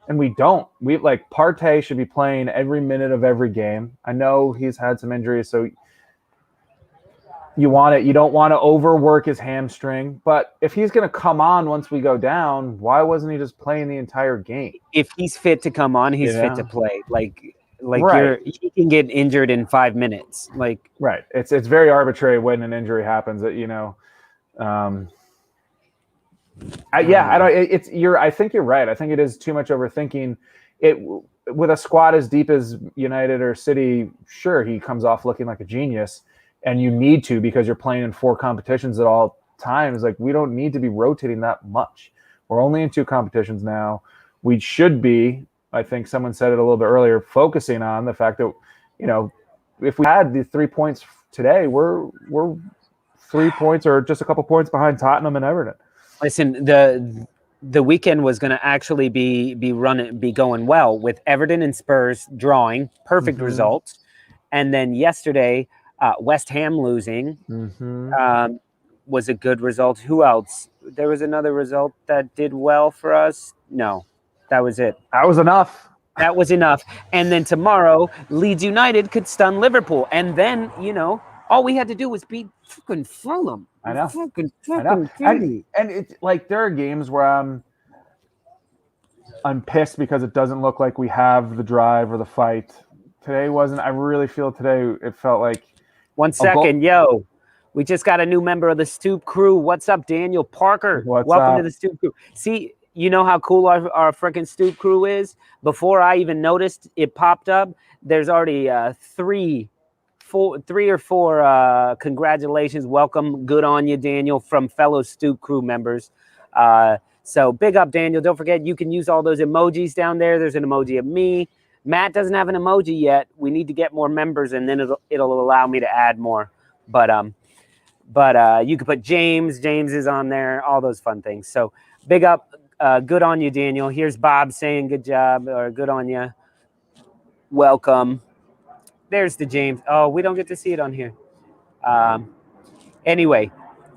Speaker 2: and we don't. We like Partey should be playing every minute of every game. I know he's had some injuries, so you don't want to overwork his hamstring. But if he's going to come on once we go down, why wasn't he just playing the entire game?
Speaker 1: If he's fit to come on, he's fit to play. Like
Speaker 2: right.
Speaker 1: he can get injured in 5 minutes. Like
Speaker 2: right. It's very arbitrary when an injury happens. That I think you're right. I think it is too much overthinking. It with a squad as deep as United or City, sure, he comes off looking like a genius. And you need to because you're playing in 4 competitions at all times. Like we don't need to be rotating that much. We're only in 2 competitions now. We should be, I think someone said it a little bit earlier, focusing on the fact that, if we had the 3 points today, we're 3 points or just a couple points behind Tottenham and Everton.
Speaker 1: Listen, the weekend was going to actually be going well with Everton and Spurs drawing perfect results, and then yesterday. West Ham losing was a good result. Who else? There was another result that did well for us. No, that was it.
Speaker 2: That was enough.
Speaker 1: That was enough. And then tomorrow, Leeds United could stun Liverpool. And then, all we had to do was beat fucking Fulham.
Speaker 2: I know.
Speaker 1: Fucking
Speaker 2: and it's like there are games where I'm pissed because it doesn't look like we have the drive or the fight. Today wasn't. I really feel today it felt like.
Speaker 1: 1 second, we just got a new member of the Stoop Crew. What's up, Daniel Parker? Welcome to the Stoop Crew. See, you know how cool our freaking Stoop Crew is? Before I even noticed it popped up, there's already 3 or 4 congratulations, welcome, good on you, Daniel, from fellow Stoop Crew members. So big up, Daniel. Don't forget, you can use all those emojis down there. There's an emoji of me. Matt doesn't have an emoji yet. We need to get more members, and then it'll allow me to add more. But you can put James. James is on there. All those fun things. So big up, good on you, Daniel. Here's Bob saying good job or good on you. Welcome. There's the James. Oh, we don't get to see it on here. Anyway,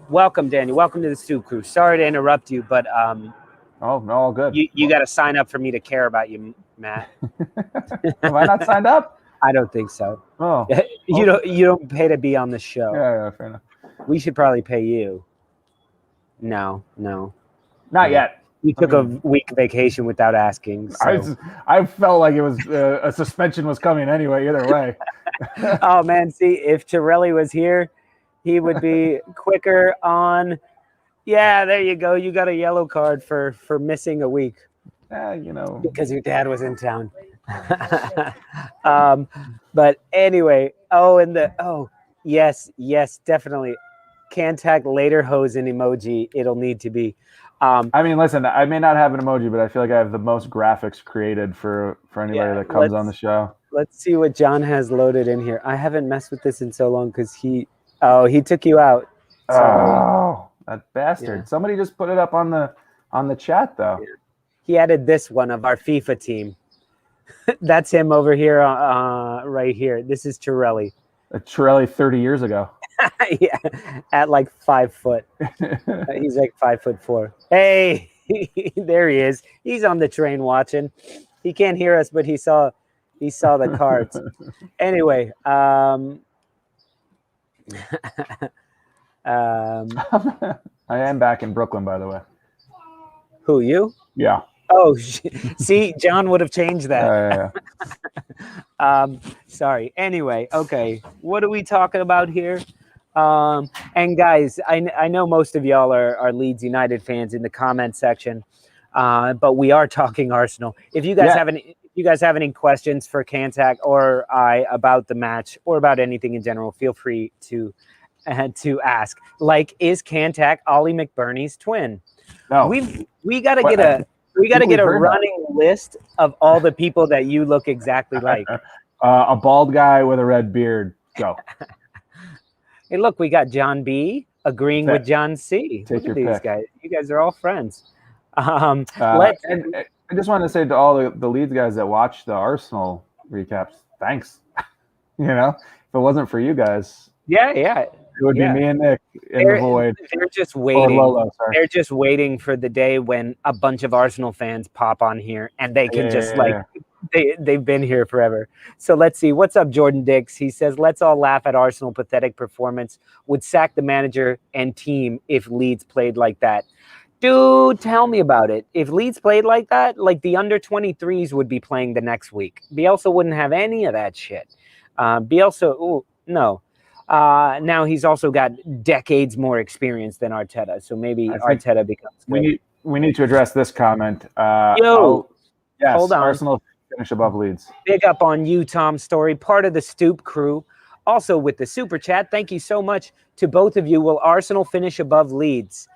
Speaker 1: welcome, Daniel. Welcome to the Stoop Crew. Sorry to interrupt you, but
Speaker 2: oh, no, all good.
Speaker 1: You got to sign up for me to care about you, Matt.
Speaker 2: Have I not signed up?
Speaker 1: I don't think so.
Speaker 2: Oh,
Speaker 1: you don't pay to be on the show.
Speaker 2: Yeah, fair enough.
Speaker 1: We should probably pay you. No,
Speaker 2: not yet.
Speaker 1: You took a week vacation without asking. So.
Speaker 2: I felt like it was a suspension was coming anyway. Either way.
Speaker 1: Oh man, see, if Chiarelli was here, he would be quicker on. Yeah, there you go. You got a yellow card for missing a week. Because your dad was in town. But anyway, yes, definitely. Cantac later hosen emoji. It'll need to be.
Speaker 2: I mean, listen, I may not have an emoji, but I feel like I have the most graphics created for anybody that comes on the show.
Speaker 1: Let's see what John has loaded in here. I haven't messed with this in so long because he took you out. Sorry.
Speaker 2: Oh, that bastard. Yeah. Somebody just put it up on the chat though. Yeah.
Speaker 1: He added this one of our FIFA team. That's him over here, right here. This is Chiarelli.
Speaker 2: Chiarelli 30 years ago.
Speaker 1: Yeah, at like 5 foot. He's like 5'4". Hey, there he is. He's on the train watching. He can't hear us, but he saw the cards. Anyway,
Speaker 2: I am back in Brooklyn, by the way.
Speaker 1: Who, you?
Speaker 2: Yeah.
Speaker 1: Oh, see, John would have changed that.
Speaker 2: Yeah.
Speaker 1: Sorry. Anyway, okay. What are we talking about here? And guys, I know most of y'all are Leeds United fans in the comment section, but we are talking Arsenal. If you guys have any questions for Cantac or I about the match or about anything in general, feel free to ask. Like, is Cantac Ollie McBurney's twin?
Speaker 2: No.
Speaker 1: We got to get a running list of all the people that you look exactly like.
Speaker 2: A bald guy with a red beard. Go.
Speaker 1: Hey, look, we got John B agreeing with John C.
Speaker 2: Take
Speaker 1: Look
Speaker 2: your
Speaker 1: at these
Speaker 2: pick.
Speaker 1: guys. You guys are all friends.
Speaker 2: And I just want to say to all the Leeds guys that watch the Arsenal recaps, thanks. You know, if it wasn't for you guys,
Speaker 1: yeah,
Speaker 2: it would be me and Nick in the void.
Speaker 1: They're just waiting.
Speaker 2: Or Lolo, sorry.
Speaker 1: They're just waiting for the day when a bunch of Arsenal fans pop on here and they can they've been here forever. So let's see. What's up, Jordan Dix? He says, let's all laugh at Arsenal pathetic performance. Would sack the manager and team if Leeds played like that. Dude, tell me about it. If Leeds played like that, like the under-23s would be playing the next week. Bielsa wouldn't have any of that shit. Bielsa, no. Now he's also got decades more experience than Arteta, so maybe Arteta becomes good.
Speaker 2: We need to address this comment.
Speaker 1: Yes, hold on.
Speaker 2: Arsenal finish above Leeds.
Speaker 1: Big up on you, Tom Story, part of the Stoop crew. Also with the super chat, thank you so much to both of you. Will Arsenal finish above Leeds?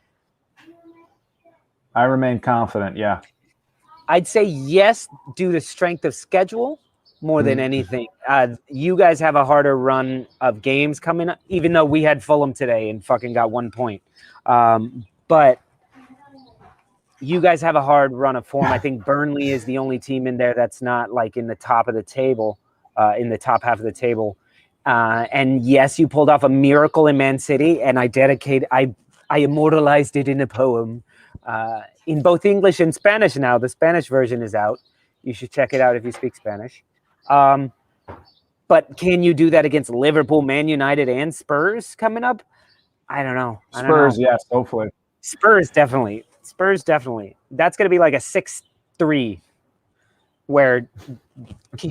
Speaker 2: I remain confident, yeah.
Speaker 1: I'd say yes, due to strength of schedule more than anything. You guys have a harder run of games coming up, even though we had Fulham today and fucking got 1 point. But you guys have a hard run of form. I think Burnley is the only team in there that's not like in the top of the table, in the top half of the table. And yes, you pulled off a miracle in Man City, and I immortalized it in a poem. In both English and Spanish now. The Spanish version is out. You should check it out if you speak Spanish. But can you do that against Liverpool, Man United, and Spurs coming up? I don't know.
Speaker 2: Spurs, yes, hopefully.
Speaker 1: Spurs, definitely. That's going to be like a 6-3 where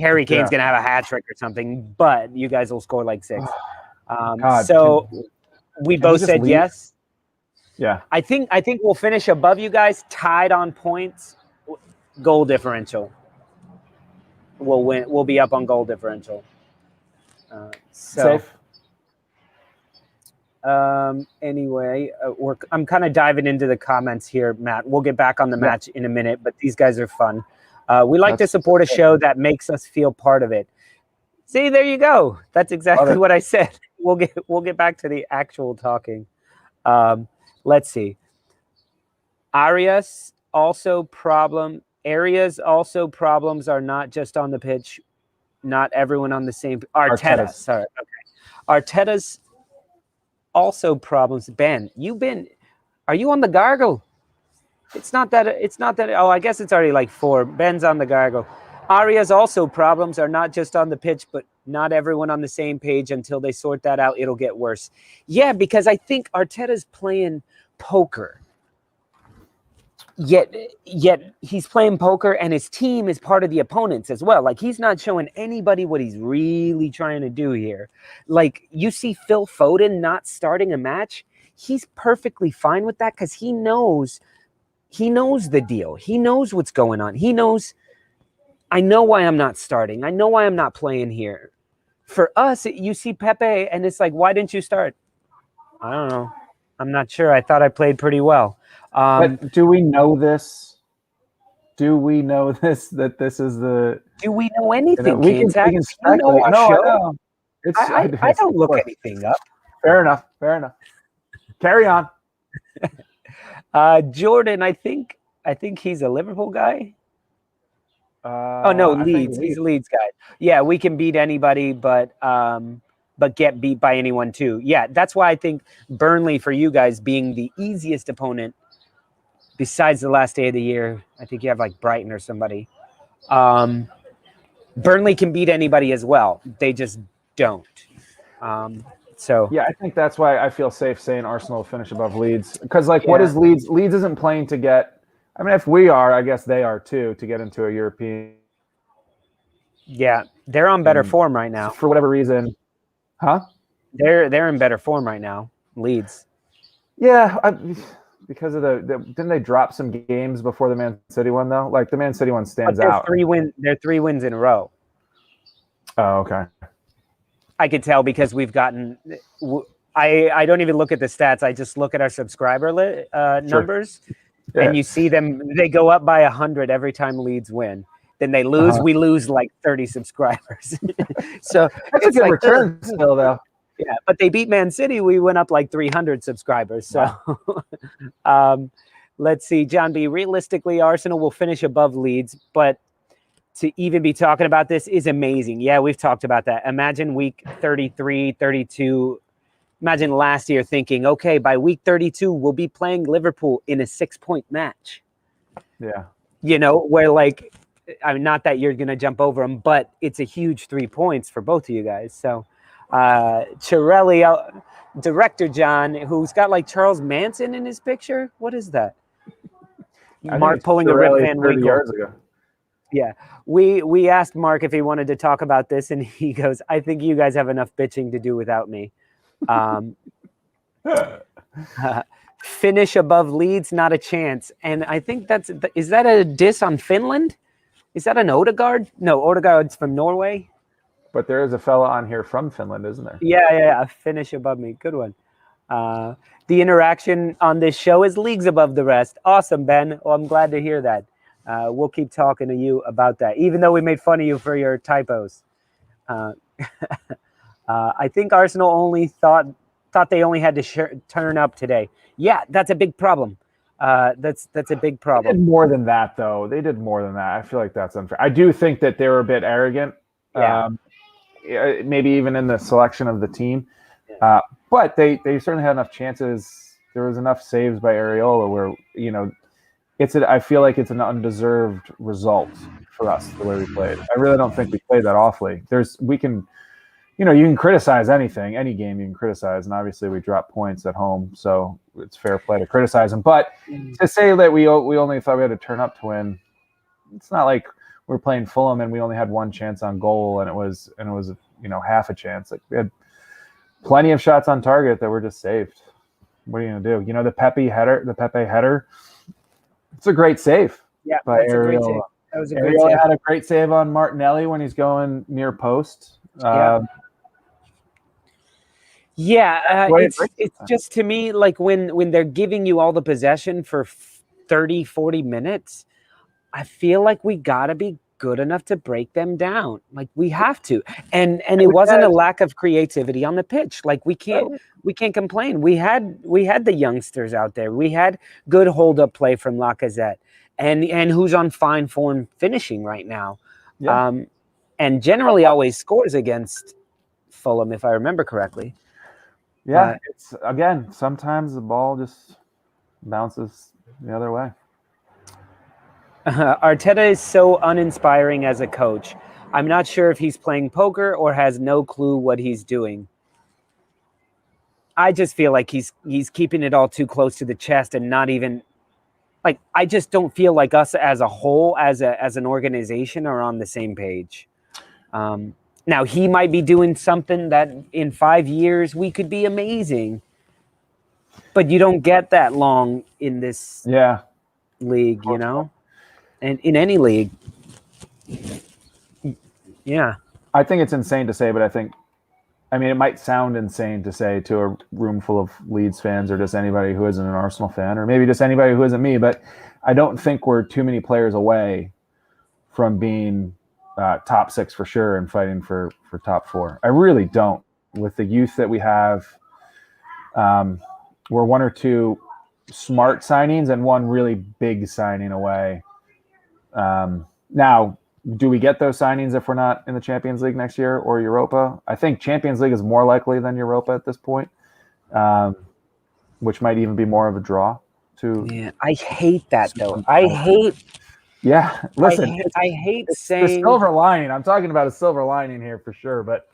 Speaker 1: Harry Kane's going to have a hat trick or something, but you guys will score like 6. We both said yes.
Speaker 2: Yeah.
Speaker 1: I think we'll finish above you guys, tied on points, goal differential. We'll win. We'll be up on goal differential.
Speaker 2: Safe.
Speaker 1: Anyway, I'm kind of diving into the comments here, Matt. We'll get back on the match in a minute, but these guys are fun. We like to support a show that makes us feel part of it. See, there you go. That's exactly what I said. We'll get back to the actual talking. Let's see. Areas also problems are not just on the pitch. Not everyone on the same. Arteta. Sorry. Okay. Arteta's also problems. Ben, are you on the gargle? It's not that. Oh, I guess it's already like 4. Ben's on the gargle. Aria's also problems are not just on the pitch, but not everyone on the same page. Until they sort that out, it'll get worse. Yeah, because I think Arteta's playing poker. Yet he's playing poker, and his team is part of the opponents as well. Like, he's not showing anybody what he's really trying to do here. Like, you see Phil Foden not starting a match. He's perfectly fine with that because he knows the deal. He knows what's going on. He knows, I know why I'm not starting. I know why I'm not playing here. For us, you see Pepe, and it's like, why didn't you start? I don't know. I'm not sure. I thought I played pretty well.
Speaker 2: But do we know this? That this is the? Do
Speaker 1: we know anything?
Speaker 2: We can speculate. I know.
Speaker 1: I don't look anything up.
Speaker 2: Fair enough. Carry on.
Speaker 1: Jordan, I think he's a Liverpool guy. Leeds. He's a Leeds guy. Yeah, we can beat anybody, but get beat by anyone too. Yeah, that's why I think Burnley, for you guys, being the easiest opponent besides the last day of the year. I think you have like Brighton or somebody. Burnley can beat anybody as well. They just don't.
Speaker 2: I think that's why I feel safe saying Arsenal will finish above Leeds. Because what is Leeds? Leeds isn't playing to get. I mean, if we are, I guess they are too, to get into a European.
Speaker 1: Yeah, they're on better form right now.
Speaker 2: For whatever reason. Huh?
Speaker 1: They're in better form right now, Leeds.
Speaker 2: Yeah, because of didn't they drop some games before the Man City one though? Like the Man City one stands out.
Speaker 1: They're 3 wins in a row.
Speaker 2: Oh, okay.
Speaker 1: I could tell because we've gotten. I don't even look at the stats. I just look at our subscriber numbers, and you see them. They go up by 100 every time Leeds win. Then they lose. We lose like 30 subscribers. So
Speaker 2: that's a good return still, though.
Speaker 1: Yeah, but they beat Man City. We went up like 300 subscribers. So let's see, John B. Realistically, Arsenal will finish above Leeds, but to even be talking about this is amazing. Yeah, we've talked about that. Imagine week 33, 32. Imagine last year thinking, okay, by week 32, we'll be playing Liverpool in a 6-point match.
Speaker 2: Yeah.
Speaker 1: You know, where like, I mean, not that you're going to jump over them, but it's a huge 3 points for both of you guys. So Chiarelli, director John, who's got like Charles Manson in his picture. What is that? Mark pulling a Rip Van
Speaker 2: 30
Speaker 1: Winkle.
Speaker 2: years ago.
Speaker 1: Yeah, we asked Mark if he wanted to talk about this, and he goes, "I think you guys have enough bitching to do without me." Finish above Leeds, not a chance. And I think is that a diss on Finland? Is that an Odegaard? No, Odegaard's from Norway.
Speaker 2: But there is a fella on here from Finland, isn't there?
Speaker 1: Yeah. Finish above me. Good one. The interaction on this show is leagues above the rest. Awesome, Ben. Well, I'm glad to hear that. We'll keep talking to you about that, even though we made fun of you for your typos. I think Arsenal only thought they only had to turn up today. Yeah, that's a big problem. That's a big problem.
Speaker 2: They did more than that, though. They did more than that. I feel like that's unfair. I do think that they were a bit arrogant.
Speaker 1: Yeah.
Speaker 2: Maybe even in the selection of the team. But they certainly had enough chances. There was enough saves by Areola where, you know, I feel like it's an undeserved result for us the way we played. I really don't think we played that awfully. You can criticize anything, any game you can criticize, and obviously we dropped points at home, so it's fair play to criticize them. But to say that we only thought we had to turn up to win, it's not like we're playing Fulham and we only had one chance on goal and it was half a chance. Like we had plenty of shots on target that were just saved. What are you gonna do? You know, the Pepe header. It's a great save.
Speaker 1: Yeah,
Speaker 2: by
Speaker 1: that's
Speaker 2: Areola.
Speaker 1: a great save. That was a great
Speaker 2: Areola
Speaker 1: save.
Speaker 2: had a great save on Martinelli when he's going near post.
Speaker 1: It's just, to me, like when they're giving you all the possession for 30, 40 minutes, I feel like we gotta be good enough to break them down. Like we have to. And it wasn't a lack of creativity on the pitch. Like we can't complain. We had the youngsters out there. We had good hold up play from Lacazette and who's on fine form finishing right now.
Speaker 2: Yeah.
Speaker 1: And generally always scores against Fulham, if I remember correctly.
Speaker 2: Yeah, it's again, sometimes the ball just bounces the other way.
Speaker 1: Arteta is so uninspiring as a coach. I'm not sure if he's playing poker or has no clue what he's doing. I just feel like he's keeping it all too close to the chest and not even like, I just don't feel like us as a whole, as an organization, are on the same page. Now he might be doing something that in 5 years we could be amazing, but you don't get that long in this league, you know, and in any league. Yeah,
Speaker 2: I think it's insane to say, but I mean, it might sound insane to say to a room full of Leeds fans or just anybody who isn't an Arsenal fan, or maybe just anybody who isn't me, but I don't think we're too many players away from being top 6 for sure and fighting for top 4. I really don't. With the youth that we have, we're 1 or 2 smart signings and 1 really big signing away. Now, do we get those signings if we're not in the Champions League next year or Europa? I think Champions League is more likely than Europa at this point, which might even be more of a draw.
Speaker 1: Yeah, I hate that though.
Speaker 2: Yeah, listen,
Speaker 1: I hate
Speaker 2: it's
Speaker 1: saying
Speaker 2: the silver lining. I'm talking about a silver lining here for sure, but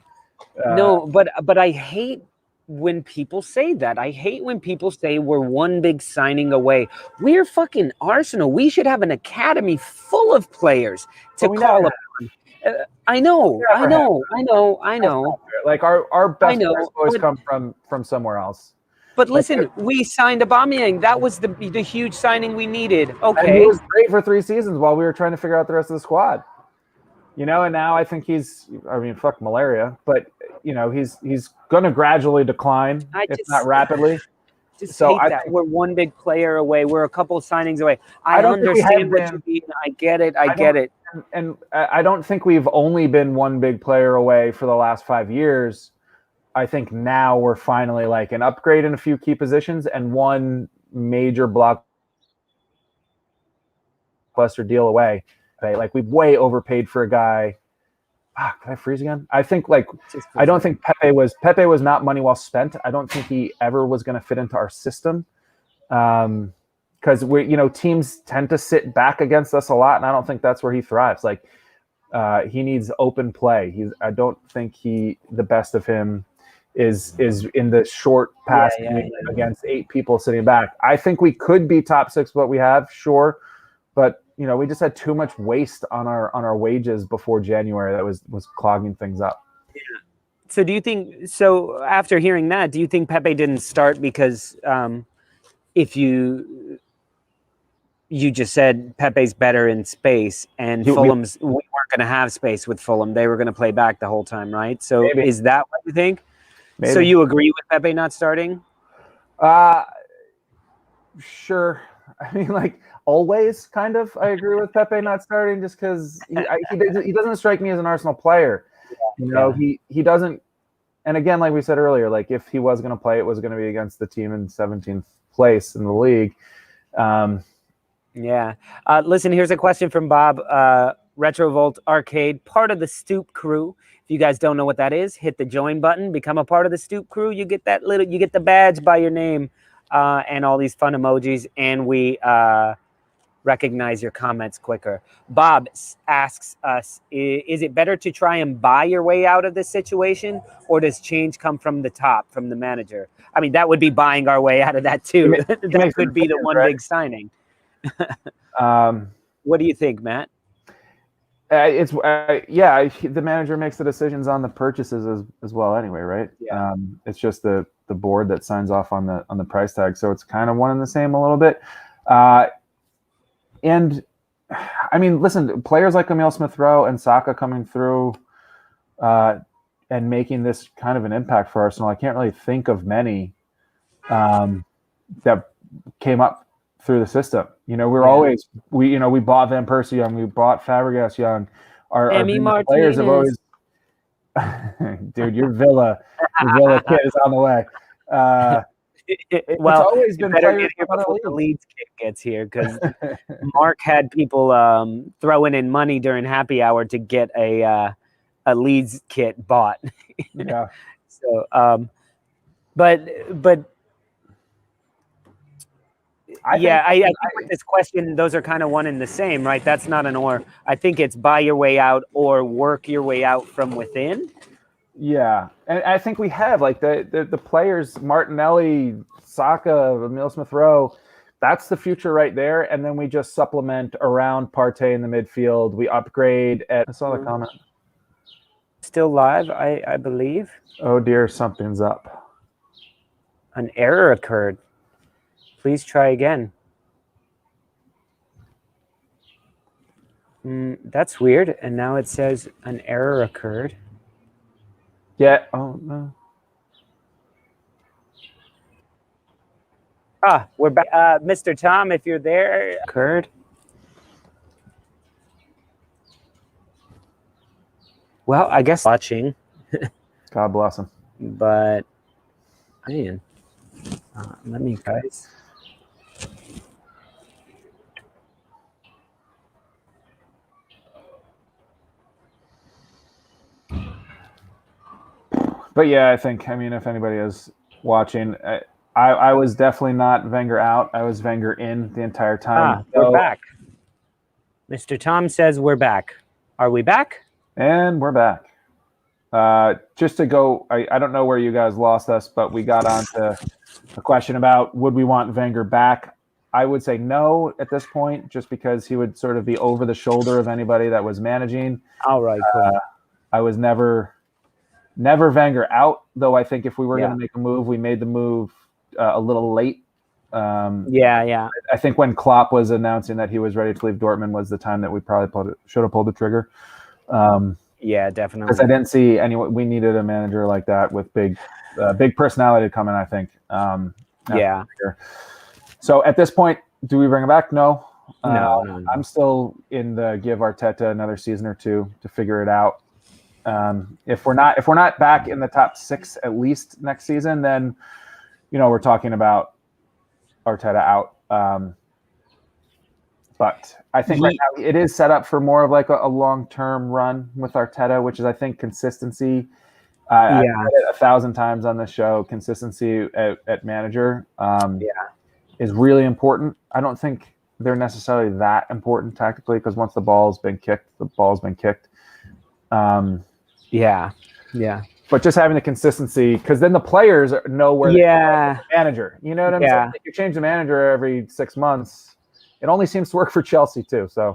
Speaker 1: no, but I hate when people say that. I hate when people say we're 1 big signing away. We're fucking Arsenal. We should have an academy full of players to call upon. I know.
Speaker 2: Like our best players always come from somewhere else.
Speaker 1: But listen, we signed Aubameyang. That was the huge signing we needed. Okay,
Speaker 2: and he was great for 3 seasons while we were trying to figure out the rest of the squad. You know, and now I think fuck malaria, but you know, he's going to gradually decline, if not rapidly.
Speaker 1: I think we're 1 big player away. We're a couple of signings away. I understand what you mean. I get it.
Speaker 2: And I don't think we've only been 1 big player away for the last 5 years. I think now we're finally like an upgrade in a few key positions and one major blockbuster deal away. Like we've way overpaid for a guy. Can I freeze again? I think I don't think Pepe was not money well spent. I don't think he ever was going to fit into our system. Because teams tend to sit back against us a lot, and I don't think that's where he thrives. Like he needs open play. I don't think the best of him is in the short pass against 8 people sitting back. I think we could be top 6 what we have, sure, but we just had too much waste on our wages before January that was clogging things up.
Speaker 1: Yeah. So do you think? So after hearing that, do you think Pepe didn't start because if you just said Pepe's better in space, and we weren't going to have space with Fulham. They were going to play back the whole time, right? So maybe. Is that what you think? Maybe. So you agree with Pepe not starting?
Speaker 2: Sure. I mean, like always, kind of. I agree with Pepe not starting just because he doesn't strike me as an Arsenal player. He doesn't. And again, like we said earlier, like if he was going to play, it was going to be against the team in 17th place in the league.
Speaker 1: Listen, here's a question from Bob. Retrovolt Arcade, part of the Stoop Crew. If you guys don't know what that is, hit the join button, become a part of the Stoop Crew. You get the badge by your name and all these fun emojis, and we recognize your comments quicker. Bob asks us, is it better to try and buy your way out of this situation, or does change come from the top, from the manager? I mean, that would be buying our way out of that too. That could be the one big signing. What do you think, Matt?
Speaker 2: The manager makes the decisions on the purchases as well anyway, right?
Speaker 1: Yeah.
Speaker 2: It's just the board that signs off on the price tag, so it's kind of one and the same a little bit. And I mean, listen, players like Emile Smith-Rowe and Saka coming through and making this kind of an impact for Arsenal. I can't really think of many that came up through the system. We bought Van Persie young, we bought Fabregas young. Our players have always dude, your Villa kid is on the way. It's always been players
Speaker 1: before the Leeds kid gets here, because Mark had people throwing in money during happy hour to get a Leeds kit bought.
Speaker 2: Yeah.
Speaker 1: So but I think with this question, those are kind of one and the same, right? That's not an or. I think it's buy your way out or work your way out from within.
Speaker 2: Yeah, and I think we have like the players, Martinelli, Saka, Emile Smith-Rowe. That's the future right there, and then we just supplement around Partey in the midfield. We upgrade I saw the comment.
Speaker 1: Still live, I believe.
Speaker 2: Oh dear, something's up.
Speaker 1: An error occurred. Please try again. That's weird. And now it says an error occurred.
Speaker 2: Yeah. Oh, no.
Speaker 1: We're back. Mr. Tom, if you're there, occurred. Well, I guess watching.
Speaker 2: God bless him.
Speaker 1: But, man, let me, guys.
Speaker 2: But yeah, if anybody is watching, I was definitely not Wenger out. I was Wenger in the entire time.
Speaker 1: We're back. Mr. Tom says we're back. Are we back?
Speaker 2: And we're back. Just to go, I don't know where you guys lost us, but we got on to a question about would we want Wenger back? I would say no at this point, just because he would sort of be over the shoulder of anybody that was managing.
Speaker 1: All right, cool.
Speaker 2: I was never Wenger out, though. I think if we were going to make a move, we made the move a little late.
Speaker 1: I
Speaker 2: think when Klopp was announcing that he was ready to leave Dortmund was the time that we probably should have pulled the trigger.
Speaker 1: Yeah, definitely.
Speaker 2: Because I didn't see anyone. We needed a manager like that with big personality to come in, I think.
Speaker 1: Yeah.
Speaker 2: So at this point, do we bring him back? No.
Speaker 1: No.
Speaker 2: I'm still in the give Arteta another season or two to figure it out. If we're not back in the top 6 at least next season, then we're talking about Arteta out. But I think right now it is set up for more of like a long-term run with Arteta, which is, I think, consistency. I've said it 1,000 times on this show. Consistency at manager is really important. I don't think they're necessarily that important tactically, because once the ball's been kicked, the ball's been kicked. But just having the consistency, because then the players know where the manager. You know what I'm saying? If you change the manager every 6 months, it only seems to work for Chelsea too. So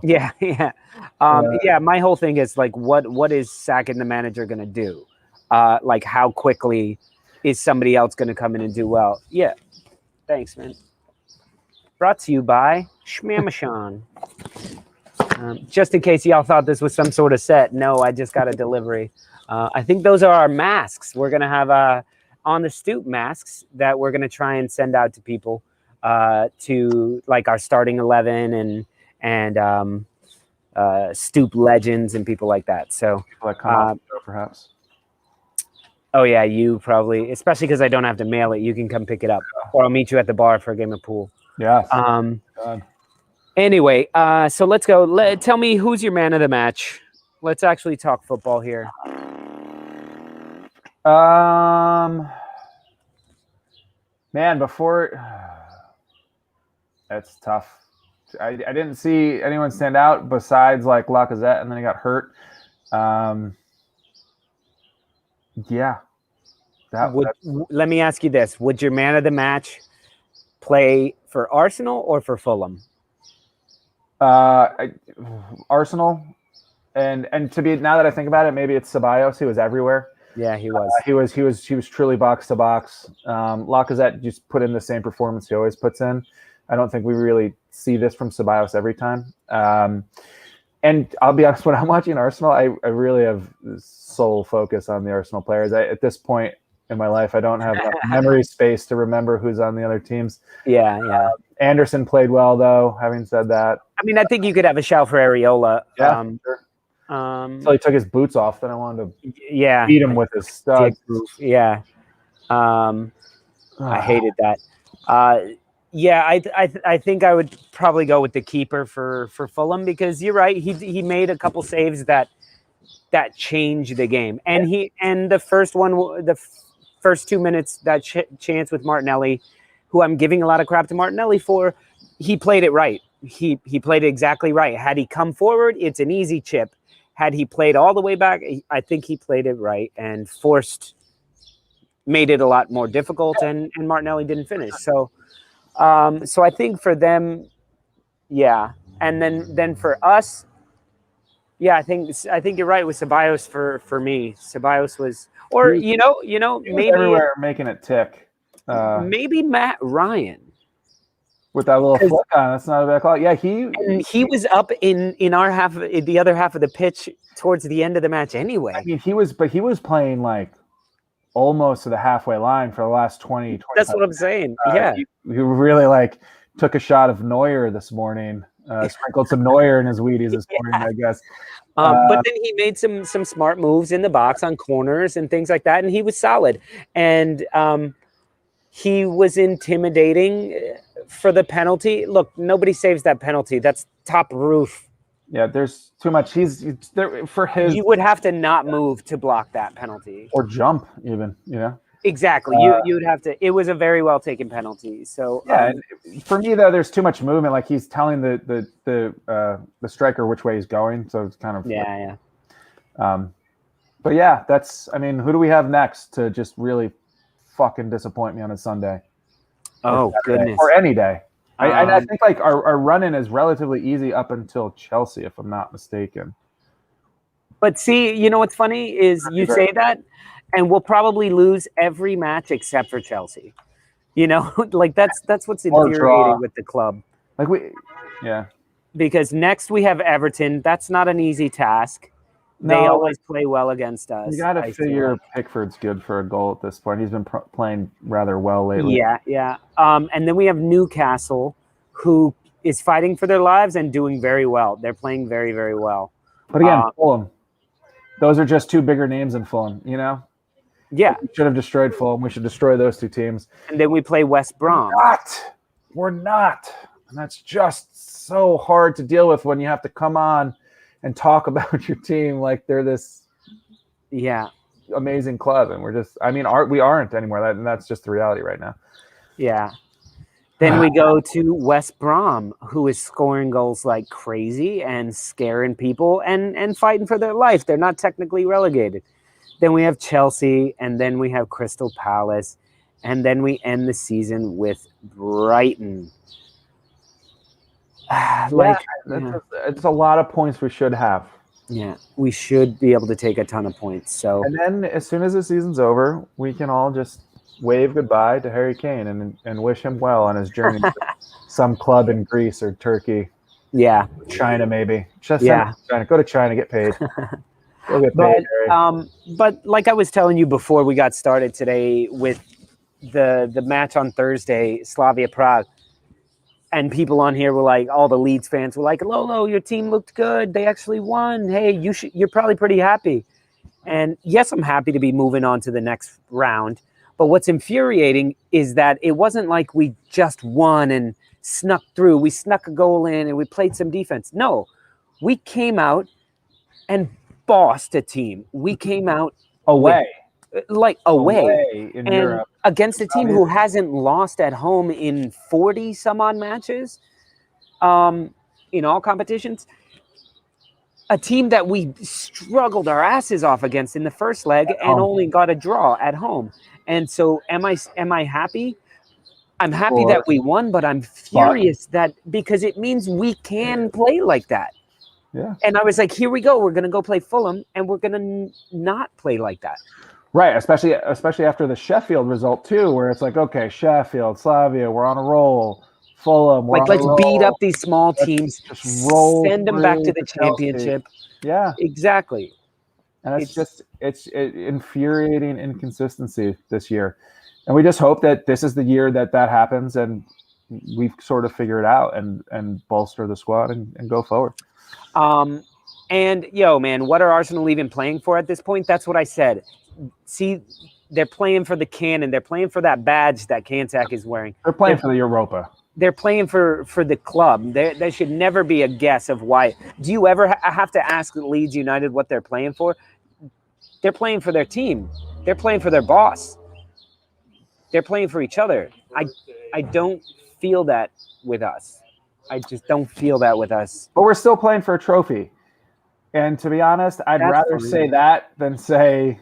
Speaker 1: my whole thing is like, what is sacking the manager going to do? Like, how quickly is somebody else going to come in and do well? Yeah, thanks, man. Brought to you by Schmamashon. Just in case y'all thought this was some sort of set, no, I just got a delivery. I think those are our masks. We're going to have on the Stoop masks that we're going to try and send out to people, to like our starting 11 and Stoop legends and people like that. So
Speaker 2: people that come off the show, perhaps.
Speaker 1: Oh yeah, you probably, especially because I don't have to mail it. You can come pick it up, or I'll meet you at the bar for a game of pool.
Speaker 2: Yes.
Speaker 1: Anyway, so let's go. Tell me, who's your man of the match? Let's actually talk football here.
Speaker 2: Man, that's tough. I didn't see anyone stand out besides like Lacazette, and then he got hurt.
Speaker 1: Let me ask you this: would your man of the match play for Arsenal or for Fulham?
Speaker 2: Arsenal, and to be, now that I think about it, maybe it's Ceballos. He was everywhere.
Speaker 1: Yeah, he was.
Speaker 2: He was truly box to box. Lacazette just put in the same performance he always puts in. I don't think we really see this from Ceballos every time. And I'll be honest, when I'm watching Arsenal, I really have sole focus on the Arsenal players. At this point in my life, I don't have enough memory space to remember who's on the other teams.
Speaker 1: Yeah.
Speaker 2: Anderson played well, though. Having said that,
Speaker 1: I mean, I think you could have a shout for Areola.
Speaker 2: Yeah, sure. So he took his boots off. Then I wanted to beat him with his studs.
Speaker 1: Yeah. I hated that. I think I would probably go with the keeper for Fulham, because you're right. He made a couple saves that changed the game, and the first 2 minutes, that chance with Martinelli, who I'm giving a lot of crap to Martinelli for, he played it right. He played it exactly right. Had he come forward, it's an easy chip. Had he played all the way back, I think he played it right and made it a lot more difficult, and Martinelli didn't finish. So I think for them, yeah. And then for us, yeah, I think you're right with Ceballos for me. Ceballos was, or maybe
Speaker 2: everywhere making it tick.
Speaker 1: Maybe Matt Ryan
Speaker 2: with that little flick on. That's not a bad call. Yeah,
Speaker 1: he was up in our half, the other half of the pitch towards the end of the match anyway.
Speaker 2: I mean, he was playing like almost to the halfway line for the last 20.
Speaker 1: That's what I'm saying. Yeah,
Speaker 2: he really like took a shot of Neuer this morning. Sprinkled some Neuer in his Wheaties this morning, I guess.
Speaker 1: But then he made some smart moves in the box on corners and things like that, and he was solid. And he was intimidating for the penalty. Look, nobody saves that penalty. That's top roof.
Speaker 2: Yeah, there's too much. He's there for his.
Speaker 1: You would have to not move to block that penalty,
Speaker 2: or jump even.
Speaker 1: Exactly. You'd have to. It was a very well taken penalty. So
Speaker 2: yeah, for me though, there's too much movement. Like he's telling the striker which way he's going. So it's kind of
Speaker 1: yeah.
Speaker 2: But yeah, that's. I mean, who do we have next to just really fucking disappoint me on a Sunday?
Speaker 1: Oh goodness.
Speaker 2: Or any day. I think like our run-in is relatively easy up until Chelsea, if I'm not mistaken.
Speaker 1: But see, you know what's funny is you say that, and we'll probably lose every match except for Chelsea. Like that's what's infuriating with the club.
Speaker 2: Like
Speaker 1: because next we have Everton. That's not an easy task. They always play well against us.
Speaker 2: You got to figure Pickford's good for a goal at this point. He's been playing rather well lately.
Speaker 1: Yeah. And then we have Newcastle, who is fighting for their lives and doing very well. They're playing very, very well.
Speaker 2: But again, Fulham. those are just two bigger names than Fulham, you know?
Speaker 1: Yeah.
Speaker 2: We should have destroyed Fulham. We should destroy those two teams.
Speaker 1: And then we play West Brom.
Speaker 2: We're not. And that's just so hard to deal with when you have to come on and talk about your team like they're this amazing club. And we're just, I mean, we aren't anymore. And that's just the reality right now.
Speaker 1: Yeah. Then we go to West Brom, who is scoring goals like crazy and scaring people and fighting for their life. They're not technically relegated. Then we have Chelsea, and then we have Crystal Palace, and then we end the season with Brighton.
Speaker 2: It's a lot of points we should have.
Speaker 1: Yeah, we should be able to take a ton of points. So,
Speaker 2: and then as soon as the season's over, we can all just wave goodbye to Harry Kane and wish him well on his journey to some club in Greece or Turkey.
Speaker 1: Yeah,
Speaker 2: China maybe. China. Go to China, get paid. We'll get paid.
Speaker 1: But like I was telling you before we got started today with the match on Thursday, Slavia Prague. And people on here were like, all the Leeds fans were like, Lolo, your team looked good. They actually won. Hey, you're probably pretty happy. And yes, I'm happy to be moving on to the next round. But what's infuriating is that it wasn't like we just won and snuck through. We snuck a goal in and we played some defense. No, we came out and bossed a team. We came out
Speaker 2: away
Speaker 1: in
Speaker 2: Europe
Speaker 1: against a team who hasn't lost at home in 40 some odd matches in all competitions. A team that we struggled our asses off against in the first leg and only got a draw at home. And so am I happy? I'm happy that we won, but I'm furious that because it means we can play like that.
Speaker 2: Yeah.
Speaker 1: And I was like, here we go. We're going to go play Fulham and we're going to not play like that.
Speaker 2: Right, especially after the Sheffield result too, where it's like, okay, Sheffield, Slavia, we're on a roll. Fulham, we're on
Speaker 1: let's
Speaker 2: a roll.
Speaker 1: Beat up these small teams,
Speaker 2: just roll,
Speaker 1: send them back to the championship.
Speaker 2: Yeah,
Speaker 1: exactly.
Speaker 2: And it's infuriating inconsistency this year, and we just hope that this is the year that happens, and we sort of figure it out and bolster the squad and go forward.
Speaker 1: And man, what are Arsenal even playing for at this point? That's what I said. See, they're playing for the cannon. They're playing for that badge that Kantak is wearing.
Speaker 2: They're playing for the Europa.
Speaker 1: They're playing for the club. There should never be a guess of why. Do you ever have to ask Leeds United what they're playing for? They're playing for their team. They're playing for their boss. They're playing for each other. I don't feel that with us. I just don't feel that with us.
Speaker 2: But we're still playing for a trophy. And to be honest, I'd rather say that than say,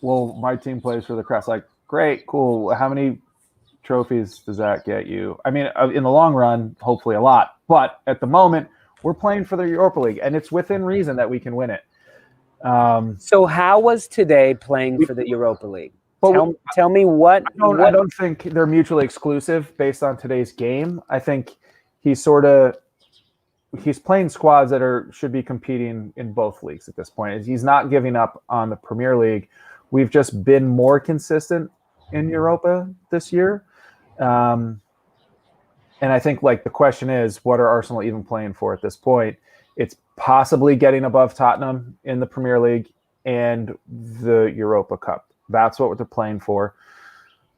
Speaker 2: well, my team plays for the crest. Like, great, cool. How many trophies does that get you? I mean, in the long run, hopefully a lot. But at the moment, we're playing for the Europa League, and it's within reason that we can win it.
Speaker 1: So how was today playing for the Europa League? Tell me what.
Speaker 2: I don't think they're mutually exclusive based on today's game. I think he's playing squads that should be competing in both leagues at this point. He's not giving up on the Premier League. We've just been more consistent in Europa this year. And I think like the question is, what are Arsenal even playing for at this point? It's possibly getting above Tottenham in the Premier League and the Europa Cup. That's what they're playing for.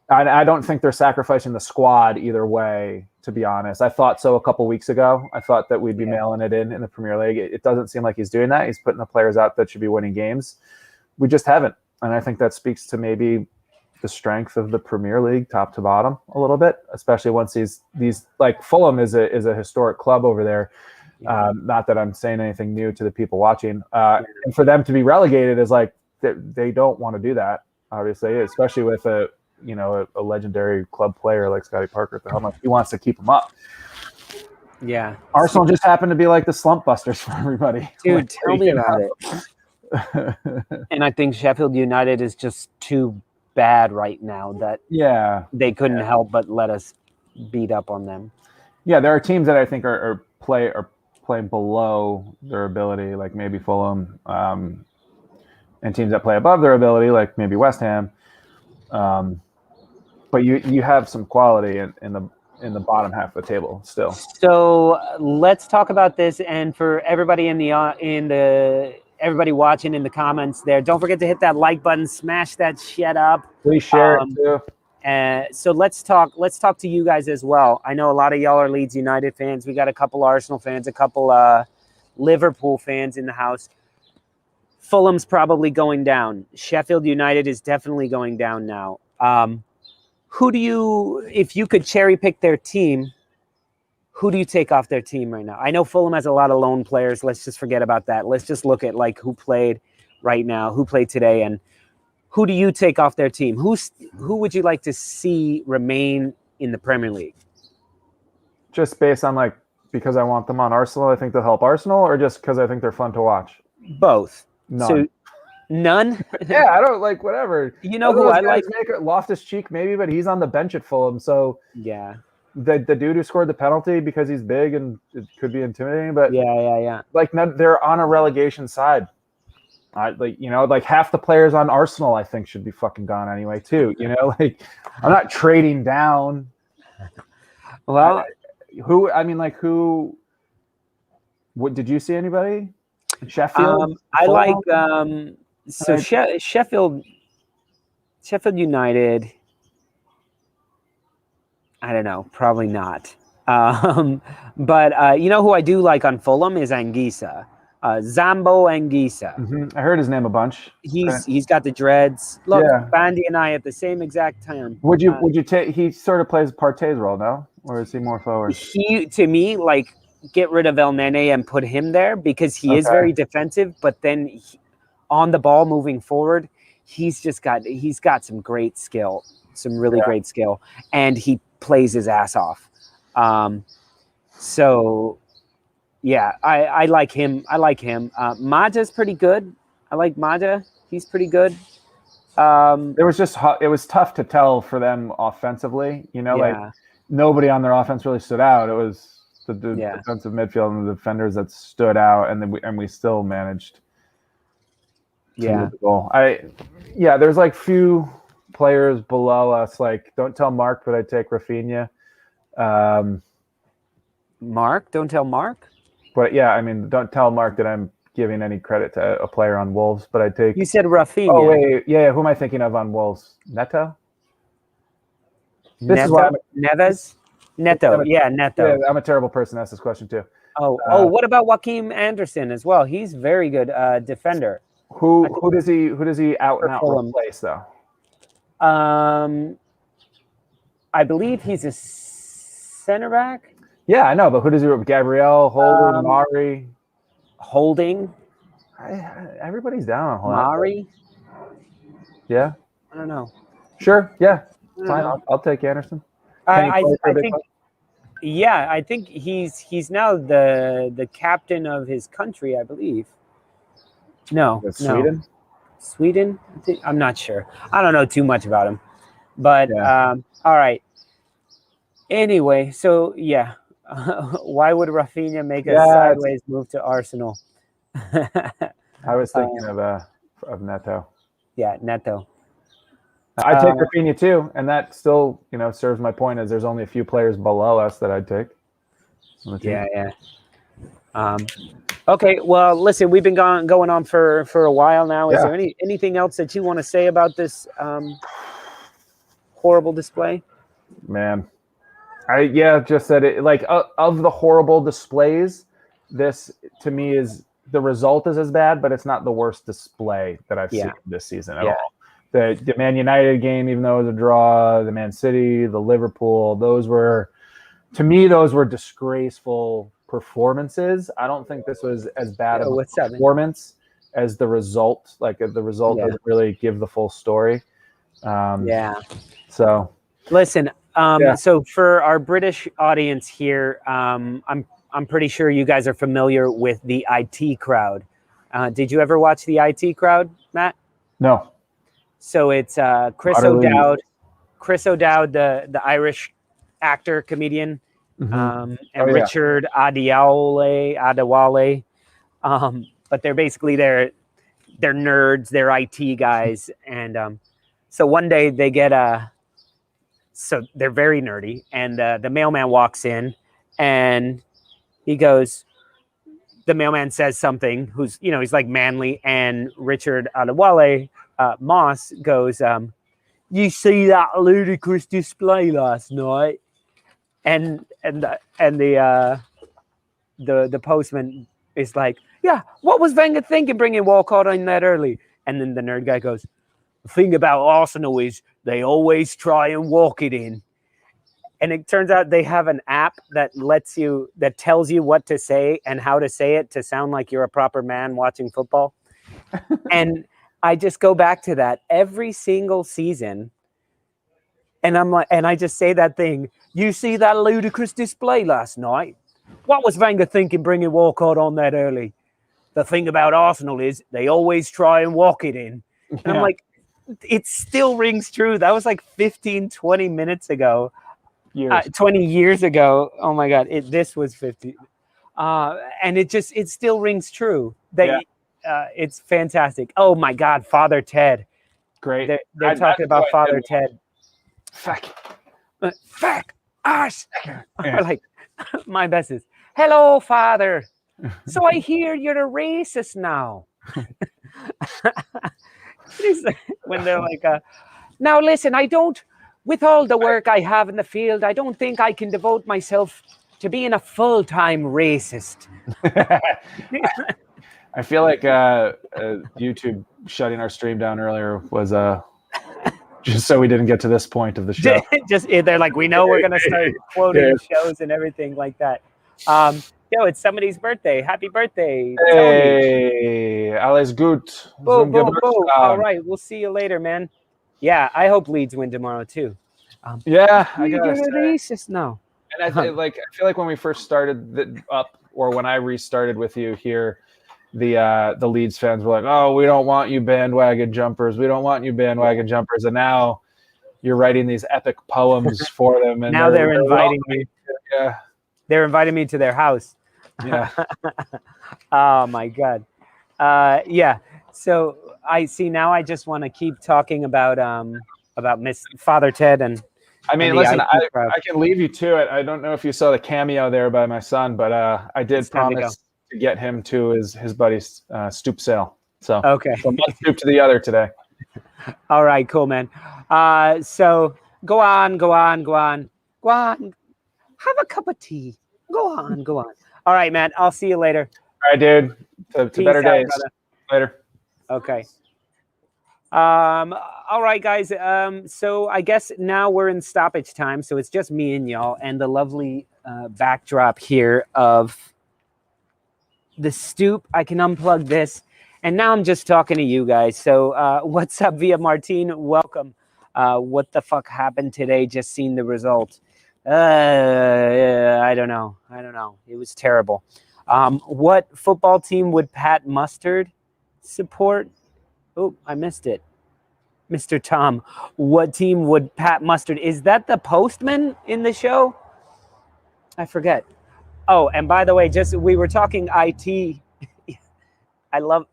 Speaker 2: I don't think they're sacrificing the squad either way, to be honest. I thought so a couple weeks ago. I thought that we'd be mailing it in the Premier League. It doesn't seem like he's doing that. He's putting the players out that should be winning games. We just haven't. And I think that speaks to maybe the strength of the Premier League top to bottom a little bit, especially once these like Fulham is a historic club over there. Not that I'm saying anything new to the people watching. And for them to be relegated is like they don't want to do that, obviously, especially with a legendary club player like Scotty Parker at the helm. He wants to keep them up.
Speaker 1: Yeah.
Speaker 2: Arsenal just happened to be like the slump busters for everybody.
Speaker 1: Dude, tell me about it. And I think Sheffield United is just too bad right now that they couldn't help but let us beat up on them.
Speaker 2: Yeah, there are teams that I think are playing below their ability, like maybe Fulham, and teams that play above their ability, like maybe West Ham. But you have some quality in the bottom half of the table still.
Speaker 1: So let's talk about this, and for everybody in the everybody watching in the comments there. Don't forget to hit that like button, smash that shit up.
Speaker 2: Please share it too.
Speaker 1: So let's talk to you guys as well. I know a lot of y'all are Leeds United fans. We got a couple Arsenal fans, a couple Liverpool fans in the house. Fulham's probably going down. Sheffield United is definitely going down now. Who do you, if you could cherry pick their team, who do you take off their team right now? I know Fulham has a lot of lone players. Let's just forget about that. Let's just look at like who played right now, who played today, and who do you take off their team? Who would you like to see remain in the Premier League?
Speaker 2: Just based on like, because I want them on Arsenal, I think they'll help Arsenal, or just because I think they're fun to watch?
Speaker 1: Both.
Speaker 2: None.
Speaker 1: So, none?
Speaker 2: Yeah, I don't like whatever.
Speaker 1: You know who I like?
Speaker 2: Loftus-Cheek maybe, but he's on the bench at Fulham. So
Speaker 1: yeah,
Speaker 2: the dude who scored the penalty because he's big and it could be intimidating, but
Speaker 1: yeah.
Speaker 2: Like they're on a relegation side. Like half the players on Arsenal I think should be fucking gone anyway too. Like I'm not trading down.
Speaker 1: Well,
Speaker 2: what did you see anybody? Sheffield?
Speaker 1: I like Sheffield United. I don't know, probably not. But you know who I do like on Fulham is Anguissa. Zambo Anguissa.
Speaker 2: Mm-hmm. I heard his name a bunch.
Speaker 1: He's got the dreads. Look, yeah. Bandy and I at the same exact time.
Speaker 2: Would you take? He sort of plays Partey's role now, or is he more forward?
Speaker 1: To me, like, get rid of El Nene and put him there because he is very defensive. But then on the ball, moving forward, he's got some great skill, some really great skill, and he plays his ass off. So. Yeah, I like him. Maja's pretty good. I like Maja. He's pretty good.
Speaker 2: It was tough to tell for them offensively. Like nobody on their offense really stood out. It was the defensive midfield and the defenders that stood out, and we still managed to move the goal. There's like few players below us. Like, don't tell Mark, but I take Rafinha.
Speaker 1: Mark, don't tell Mark.
Speaker 2: But don't tell Mark that I'm giving any credit to a player on Wolves, but I take...
Speaker 1: You said Rafinha.
Speaker 2: Oh, wait. Yeah, who am I thinking of on Wolves? Neto?
Speaker 1: Neves? Neto. Neto.
Speaker 2: Yeah, I'm a terrible person to ask this question, too.
Speaker 1: What about Joaquin Anderson as well? He's very good defender.
Speaker 2: Who does he out and out replace, though?
Speaker 1: I believe he's a center back.
Speaker 2: Yeah, I know, but who does he? Gabriel, Holding, Mari,
Speaker 1: Holding.
Speaker 2: Everybody's down on Holding.
Speaker 1: Mari.
Speaker 2: Yeah.
Speaker 1: I don't know.
Speaker 2: Sure. Yeah. Fine. I'll take Anderson.
Speaker 1: I think he's now the captain of his country, I believe. No.
Speaker 2: Sweden.
Speaker 1: Sweden. I'm not sure. I don't know too much about him, but all right. Anyway, so why would Rafinha make a sideways move to Arsenal?
Speaker 2: I was thinking of Neto.
Speaker 1: Yeah, Neto.
Speaker 2: I take Rafinha too, and that still, serves my point as there's only a few players below us that I'd take.
Speaker 1: Yeah. Okay, well, listen, we've been going on for a while now. Is there anything else that you want to say about this horrible display?
Speaker 2: Man. Just that it, like, of the horrible displays, this to me is the result is as bad, but it's not the worst display that I've seen this season at all. The Man United game, even though it was a draw, the Man City, the Liverpool, those were disgraceful performances. I don't think this was as bad of a performance as the result. Like, the result doesn't really give the full story. So
Speaker 1: listen. So for our British audience here, I'm pretty sure you guys are familiar with the IT crowd. Did you ever watch the IT crowd, Matt?
Speaker 2: No.
Speaker 1: So it's Chris O'Dowd, the Irish actor, comedian, and Richard Adewale. But they're basically they're nerds, they're IT guys, and so one day they get so they're very nerdy, and the mailman walks in, and he goes, the mailman says something, who's, you know, he's like manly, and Richard Adewale Moss goes, you see that ludicrous display last night? And the postman is like, yeah, what was Wenger thinking bringing Walcott in that early? And then the nerd guy goes, the thing about Arsenal is they always try and walk it in. And it turns out they have an app that tells you what to say and how to say it to sound like you're a proper man watching football. And I just go back to that every single season. And I'm like, and I just say that thing. You see that ludicrous display last night? What was Wenger thinking bringing Walcott on that early? The thing about Arsenal is they always try and walk it in. And I'm like, it still rings true. That was like 15, 20 minutes ago. 20 years ago. Oh my God. This was 50. And it still rings true. It's fantastic. Oh my God. Father Ted.
Speaker 2: Great.
Speaker 1: They're talking about Father Ted. Fuck us. Or like, my best is, hello, Father. So I hear you're a racist now. When they're like, now listen, with all the work I have in the field, I don't think I can devote myself to being a full-time racist.
Speaker 2: I feel like YouTube shutting our stream down earlier was just so we didn't get to this point of the show.
Speaker 1: They're like, we know we're going to start quoting shows and everything like that. It's somebody's birthday. Happy birthday,
Speaker 2: Tony. Alles gut.
Speaker 1: Bo. All right, we'll see you later, man. Yeah, I hope Leeds win tomorrow too.
Speaker 2: I gotta say,
Speaker 1: racist now.
Speaker 2: And I feel like when we first started or when I restarted with you here, the Leeds fans were like, "Oh, we don't want you bandwagon jumpers. We don't want you bandwagon jumpers." And now you're writing these epic poems for them, and
Speaker 1: now they're inviting me.
Speaker 2: Yeah,
Speaker 1: they're inviting me to their house.
Speaker 2: Yeah.
Speaker 1: Oh my God. Yeah. So I see now. I just want to keep talking about Miss Father Ted and.
Speaker 2: I mean, listen, I can leave you to it. I don't know if you saw the cameo there by my son, but I did promise to get him to his buddy's stoop sale. So
Speaker 1: okay,
Speaker 2: from one stoop to the other today.
Speaker 1: All right, cool, man. So go on. Have a cup of tea. Go on. All right, man. I'll see you later.
Speaker 2: All right, dude. To better days.
Speaker 1: Brother.
Speaker 2: Later.
Speaker 1: Okay. All right, guys. So I guess now we're in stoppage time. So it's just me and y'all and the lovely backdrop here of the stoop. I can unplug this. And now I'm just talking to you guys. So what's up, VillaMartin? Welcome. What the fuck happened today? Just seen the result. I don't know. It was terrible. What football team would Pat Mustard support? Oh, I missed it. Mr. Tom, what team would Pat Mustard? Is that the postman in the show? I forget. Oh, and by the way, we were talking IT. I love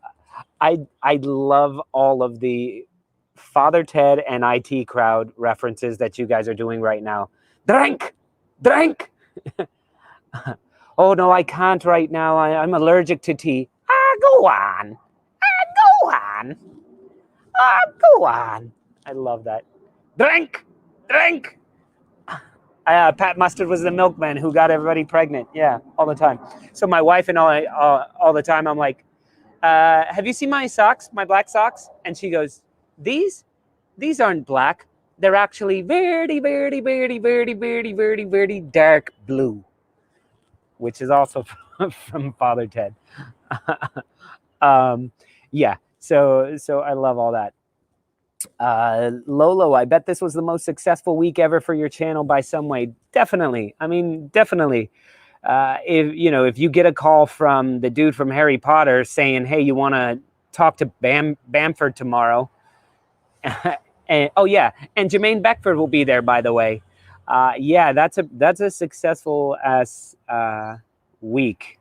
Speaker 1: all of the Father Ted and IT crowd references that you guys are doing right now. Drink. Oh no, I can't right now. I'm allergic to tea. Go on. I love that. Drink. Pat Mustard was the milkman who got everybody pregnant. Yeah, all the time. So my wife and all the time, I'm like, have you seen my socks, my black socks? And she goes, these aren't black. They're actually very dark blue, which is also from Father Ted. Yeah. So I love all that. Lolo, I bet this was the most successful week ever for your channel by some way. Definitely. I mean, definitely. If you get a call from the dude from Harry Potter saying, hey, you want to talk to Bamford tomorrow. And Jermaine Beckford will be there, by the way. That's a successful week.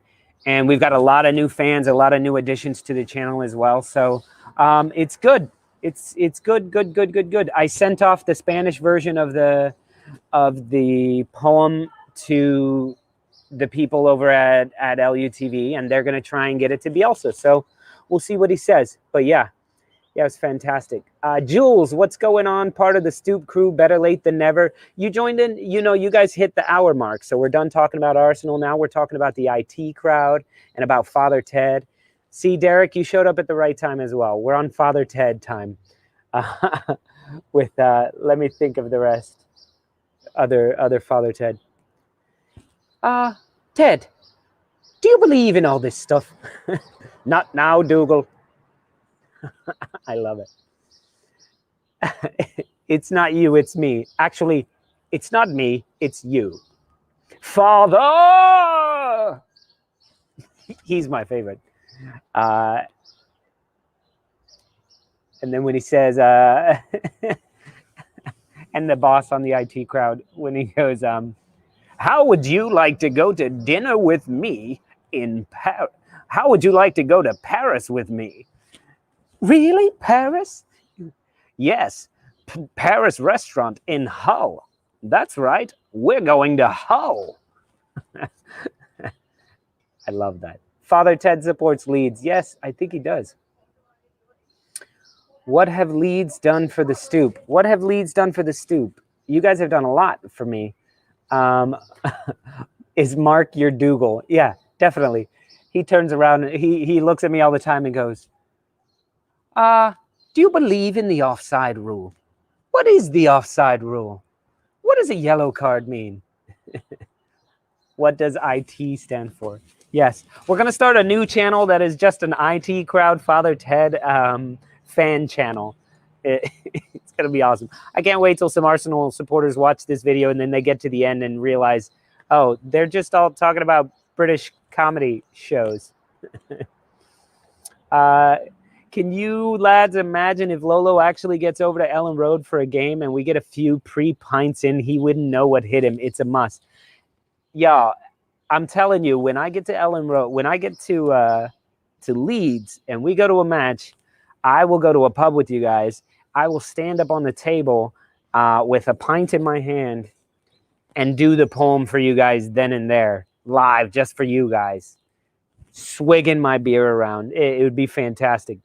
Speaker 1: And we've got a lot of new fans, a lot of new additions to the channel as well. So it's good. It's good. I sent off the Spanish version of the poem to the people over at LUTV, and they're going to try and get it to Bielsa. So we'll see what he says. But yeah, it's fantastic. Jules, what's going on? Part of the Stoop crew, better late than never. You joined in, you guys hit the hour mark. So we're done talking about Arsenal. Now we're talking about the IT crowd and about Father Ted. See, Derek, you showed up at the right time as well. We're on Father Ted time. With let me think of the rest. Other Father Ted. Ted, do you believe in all this stuff? Not now, Dougal. I love it. It's not you, it's me. Actually, it's not me, it's you. Father! He's my favorite. And then when he says, and the boss on the IT crowd, when he goes, how would you like to go to dinner with me in Paris? How would you like to go to Paris with me? Really? Paris? Yes. Paris restaurant in Hull. That's right. We're going to Hull. I love that. Father Ted supports Leeds. Yes, I think he does. What have Leeds done for the Stoop? What have Leeds done for the Stoop? You guys have done a lot for me. Is Mark your Dougal? Yeah, definitely. He turns around and he looks at me all the time and goes, do you believe in the offside rule? What is the offside rule? What does a yellow card mean? What does IT stand for? Yes, we're going to start a new channel that is just an IT crowd Father Ted fan channel. It's going to be awesome. I can't wait till some Arsenal supporters watch this video and then they get to the end and realize, oh, they're just all talking about British comedy shows. Can you lads imagine if Lolo actually gets over to Ellen Road for a game and we get a few pre-pints in, he wouldn't know what hit him. It's a must. Yeah, I'm telling you, when I get to Ellen Road, when I get to Leeds and we go to a match, I will go to a pub with you guys. I will stand up on the table with a pint in my hand and do the poem for you guys then and there, live, just for you guys. Swigging my beer around. It would be fantastic.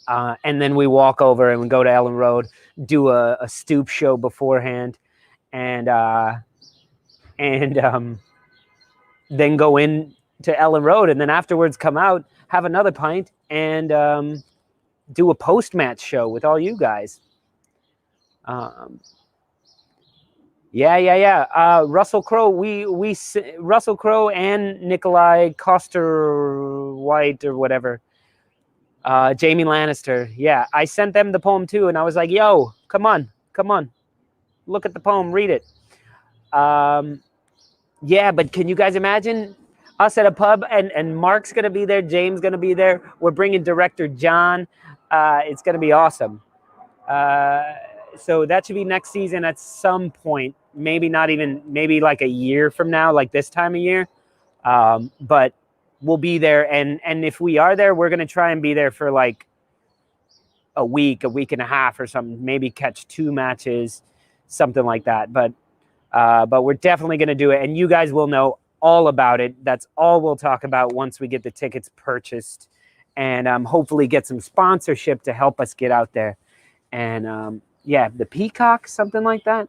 Speaker 1: And then we walk over and we go to Ellen Road, do a Stoop show beforehand, and then go in to Ellen Road, and then afterwards come out, have another pint, and do a post-match show with all you guys. Russell Crowe, Russell Crowe and Nikolai Coster-White or whatever. Jamie Lannister. Yeah, I sent them the poem too, and I was like, yo, come on. Look at the poem, read it. Yeah, but can you guys imagine us at a pub and Mark's going to be there, James going to be there. We're bringing director John. It's going to be awesome. So that should be next season at some point. Maybe not even, maybe like a year from now, like this time of year. But we'll be there. And if we are there, we're going to try and be there for like a week and a half or something. Maybe catch 2 matches, something like that. But we're definitely going to do it. And you guys will know all about it. That's all we'll talk about once we get the tickets purchased. And hopefully get some sponsorship to help us get out there. And yeah, the Peacock, something like that.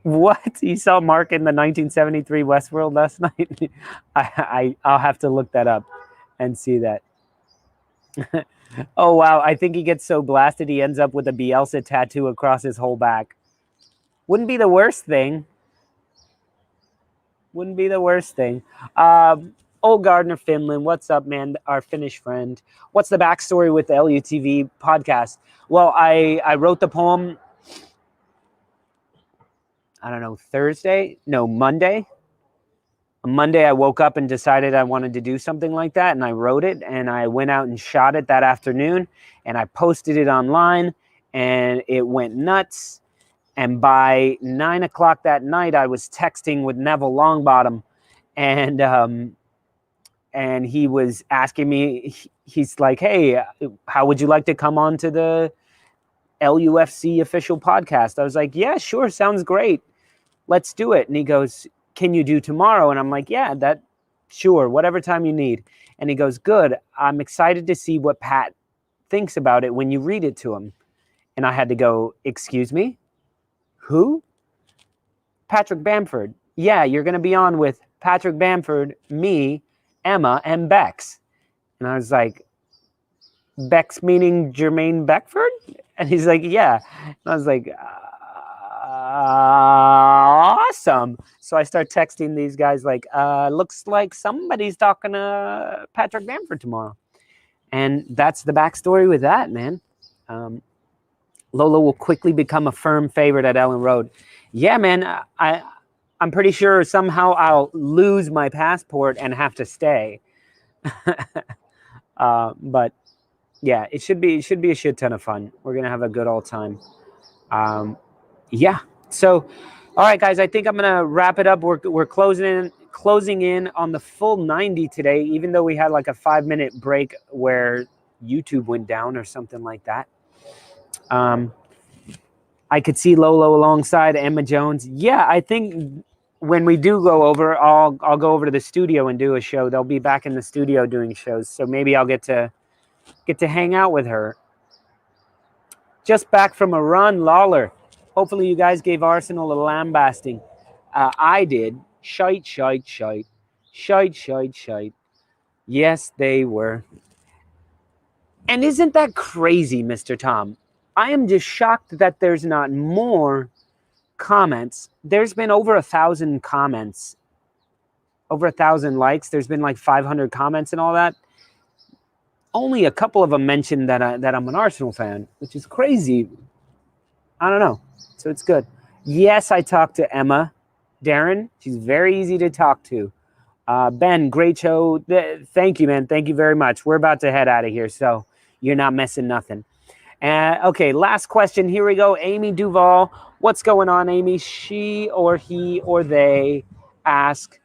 Speaker 1: What? You saw Mark in the 1973 Westworld last night? I'll have to look that up and see that. Oh, wow. I think he gets so blasted he ends up with a Bielsa tattoo across his whole back. Wouldn't be the worst thing. Wouldn't be the worst thing. Old Gardner Finland, what's up, man? Our Finnish friend. What's the backstory with the LUTV podcast? Well, I wrote the poem, I don't know, Monday. On Monday, I woke up and decided I wanted to do something like that, and I wrote it, and I went out and shot it that afternoon, and I posted it online, and it went nuts. And by 9 o'clock that night, I was texting with Neville Longbottom, and he was asking me, he's like, hey, how would you like to come on to the LUFC official podcast. I was like, yeah, sure, sounds great. Let's do it. And he goes, can you do tomorrow? And I'm like, yeah, sure, whatever time you need. And he goes, good. I'm excited to see what Pat thinks about it when you read it to him. And I had to go, excuse me? Who? Patrick Bamford. Yeah, you're going to be on with Patrick Bamford, me, Emma, and Bex. And I was like, Bex meaning Jermaine Beckford? And he's like, yeah. And I was like, awesome. So I start texting these guys like, looks like somebody's talking to Patrick Bamford tomorrow. And that's the backstory with that, man. Lolo will quickly become a firm favorite at Ellen Road. Yeah, man, I'm pretty sure somehow I'll lose my passport and have to stay. But yeah, it should be a shit ton of fun. We're gonna have a good old time. Yeah. So, all right, guys, I think I'm gonna wrap it up. We're closing in on the full 90 today, even though we had like a 5-minute break where YouTube went down or something like that. I could see Lolo alongside Emma Jones. Yeah, I think when we do go over, I'll go over to the studio and do a show. They'll be back in the studio doing shows, so maybe I'll get to hang out with her. Just back from a run, Lawler. Hopefully you guys gave Arsenal a lambasting. I did. Shite. Yes, they were. And isn't that crazy, Mr. Tom? I am just shocked that there's not more comments. There's been over 1,000 comments, over 1,000 likes. There's been like 500 comments and all that. Only a couple of them mentioned that I'm an Arsenal fan, which is crazy. I don't know. So it's good. Yes, I talked to Emma. Darren, she's very easy to talk to. Ben, great show. Thank you, man. Thank you very much. We're about to head out of here, so you're not missing nothing. Okay, last question. Here we go. Amy Duval. What's going on, Amy? She or he or they ask,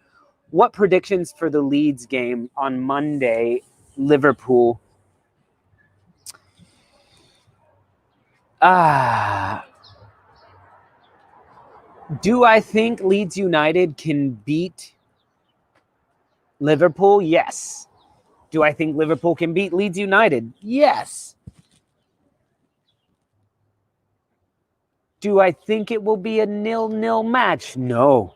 Speaker 1: what predictions for the Leeds game on Monday, Liverpool? Do I think Leeds United can beat Liverpool? Yes. Do I think Liverpool can beat Leeds United? Yes. Do I think it will be a 0-0 match? No.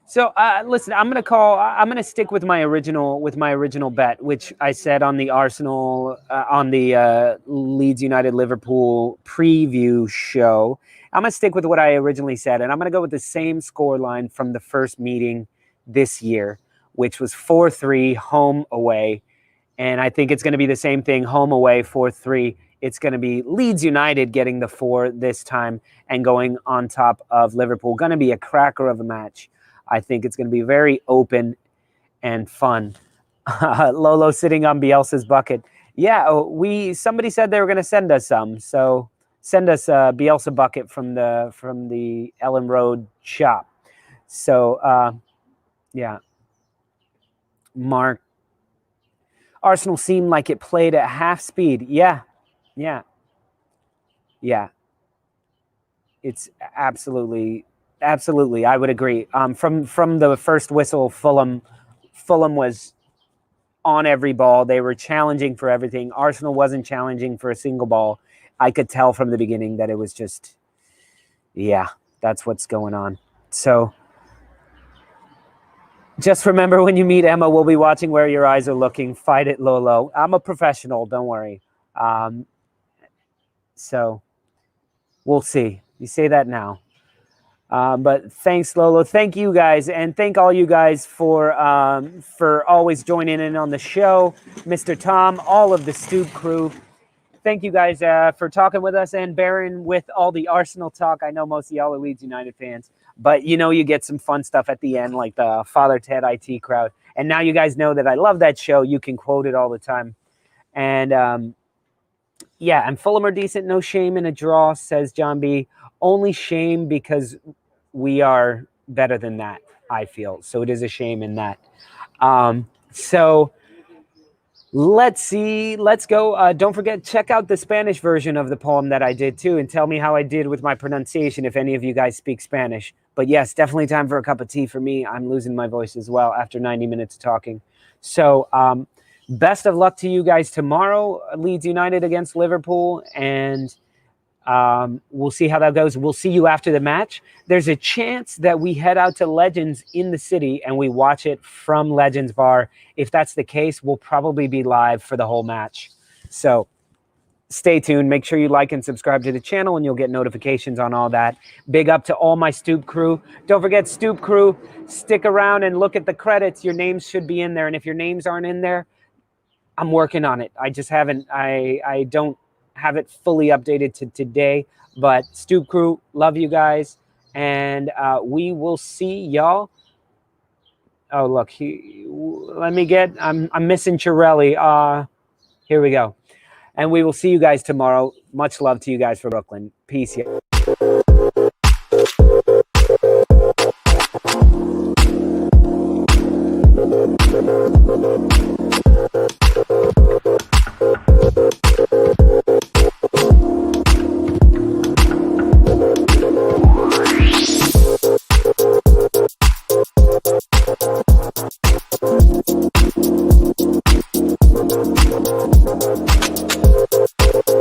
Speaker 1: So listen, I'm gonna stick with my original bet, which I said on the Arsenal on the Leeds United Liverpool preview show. I'm gonna stick with what I originally said, and I'm gonna go with the same scoreline from the first meeting this year, which was 4-3 home away, and I think it's gonna be the same thing, home away 4-3. It's going to be Leeds United getting the 4 this time and going on top of Liverpool. Going to be a cracker of a match. I think it's going to be very open and fun. Lolo sitting on Bielsa's bucket. Yeah, somebody said they were going to send us some. So send us a Bielsa bucket from the Ellen Road shop. So, yeah. Mark. Arsenal seemed like it played at half speed. Yeah. It's absolutely. I would agree. From the first whistle, Fulham was on every ball. They were challenging for everything. Arsenal wasn't challenging for a single ball. I could tell from the beginning that it was just, that's what's going on. So just remember, when you meet Emma, we'll be watching where your eyes are looking. Fight it, Lolo. I'm a professional. Don't worry. So we'll see. You say that now. But thanks, Lolo. Thank you guys, and thank all you guys for always joining in on the show. Mr. Tom, all of the Stoop crew. Thank you guys for talking with us and bearing with all the Arsenal talk. I know most of y'all are Leeds United fans, but you get some fun stuff at the end, like the Father Ted IT crowd. And now you guys know that I love that show. You can quote it all the time. And and Fulham are decent. No shame in a draw, says John B. Only shame because we are better than that, I feel. So it is a shame in that. So let's see. Let's go. Don't forget, check out the Spanish version of the poem that I did too, and tell me how I did with my pronunciation if any of you guys speak Spanish. But yes, definitely time for a cup of tea for me. I'm losing my voice as well after 90 minutes of talking. So best of luck to you guys tomorrow, Leeds United against Liverpool, and we'll see how that goes. We'll see you after the match. There's a chance that we head out to Legends in the city and we watch it from Legends Bar. If that's the case, we'll probably be live for the whole match. So stay tuned. Make sure you like and subscribe to the channel and you'll get notifications on all that. Big up to all my Stoop crew. Don't forget, Stoop crew, stick around and look at the credits. Your names should be in there. And if your names aren't in there, I'm working on it. I just haven't, I don't have it fully updated to today, but Stoop crew, love you guys, and we will see y'all. Oh look, I'm missing Chiarelli. Here we go, and we will see you guys tomorrow. Much love to you guys from Brooklyn. Peace. Yeah.